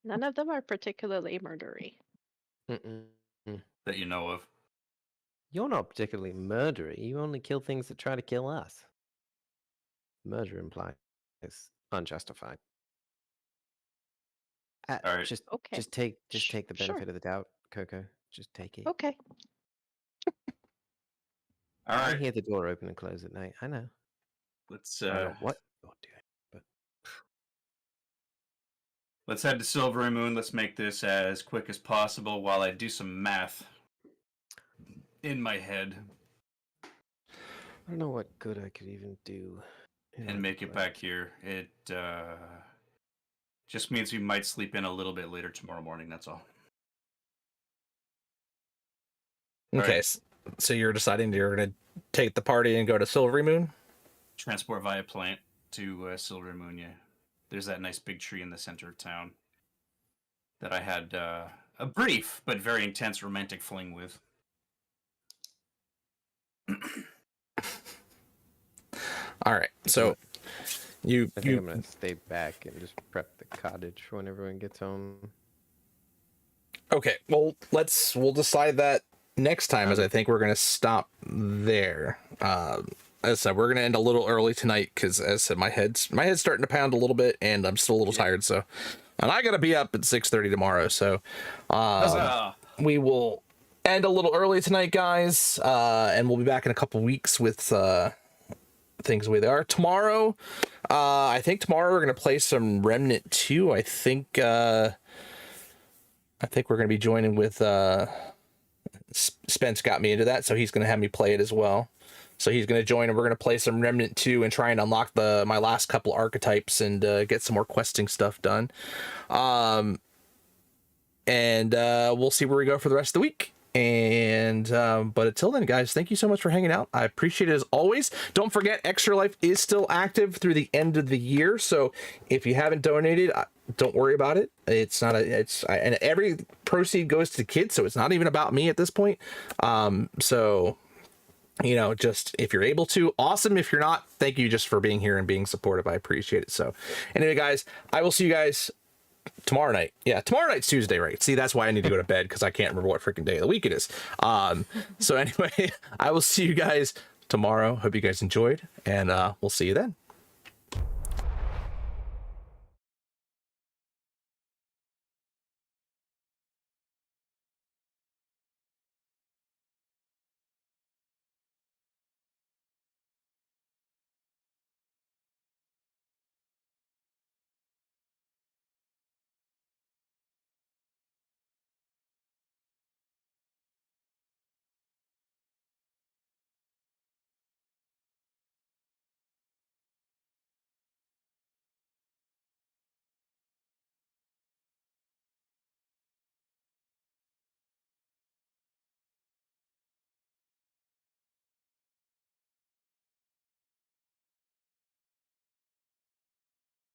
None of them are particularly murdery. Mm-mm. That you know of. You're not particularly murdery. You only kill things that try to kill us. Murder implies unjustified. All right. Just Okay. take the Sure. benefit of the doubt, Coco. Just take it. Okay. All I right. hear the door open and close at night. I know. Let's I don't know what you're doing, but let's head to Silvery Moon. Let's make this as quick as possible while I do some math in my head I don't know what good I could even do. and make it back here. It just means we might sleep in a little bit later tomorrow morning. That's all. Okay, so you're deciding you're going to take the party and go to Silvery Moon? Transport via plant to Silver Moon. Yeah, there's that nice big tree in the center of town that I had a brief but very intense romantic fling with. All right, so I think I'm gonna stay back and just prep the cottage when everyone gets home. Okay, well, we'll decide that next time, as I think we're going to stop there. As I said, we're going to end a little early tonight because, as I said, my head's starting to pound a little bit, and I'm still a little tired. So, and I got to be up at 6:30 tomorrow. So, we will end a little early tonight, guys, and we'll be back in a couple weeks with things the way they are. Tomorrow, I think tomorrow we're going to play some Remnant 2. I think we're going to be joining with Spence got me into that, so he's going to have me play it as well. So he's going to join, and we're going to play some Remnant 2 and try and unlock my last couple archetypes and get some more questing stuff done. And we'll see where we go for the rest of the week. And but until then, guys, thank you so much for hanging out. I appreciate it as always. Don't forget, Extra Life is still active through the end of the year, so if you haven't donated, don't worry about it. It's not and every proceed goes to the kids, so it's not even about me at this point. So just if you're able to, awesome. If you're not, thank you just for being here and being supportive. I appreciate it. So anyway, guys, I will see you guys tomorrow night. Yeah, tomorrow night's Tuesday, right? See, that's why I need to go to bed, because I can't remember what freaking day of the week it is. So anyway, I will see you guys tomorrow. Hope you guys enjoyed, and we'll see you then.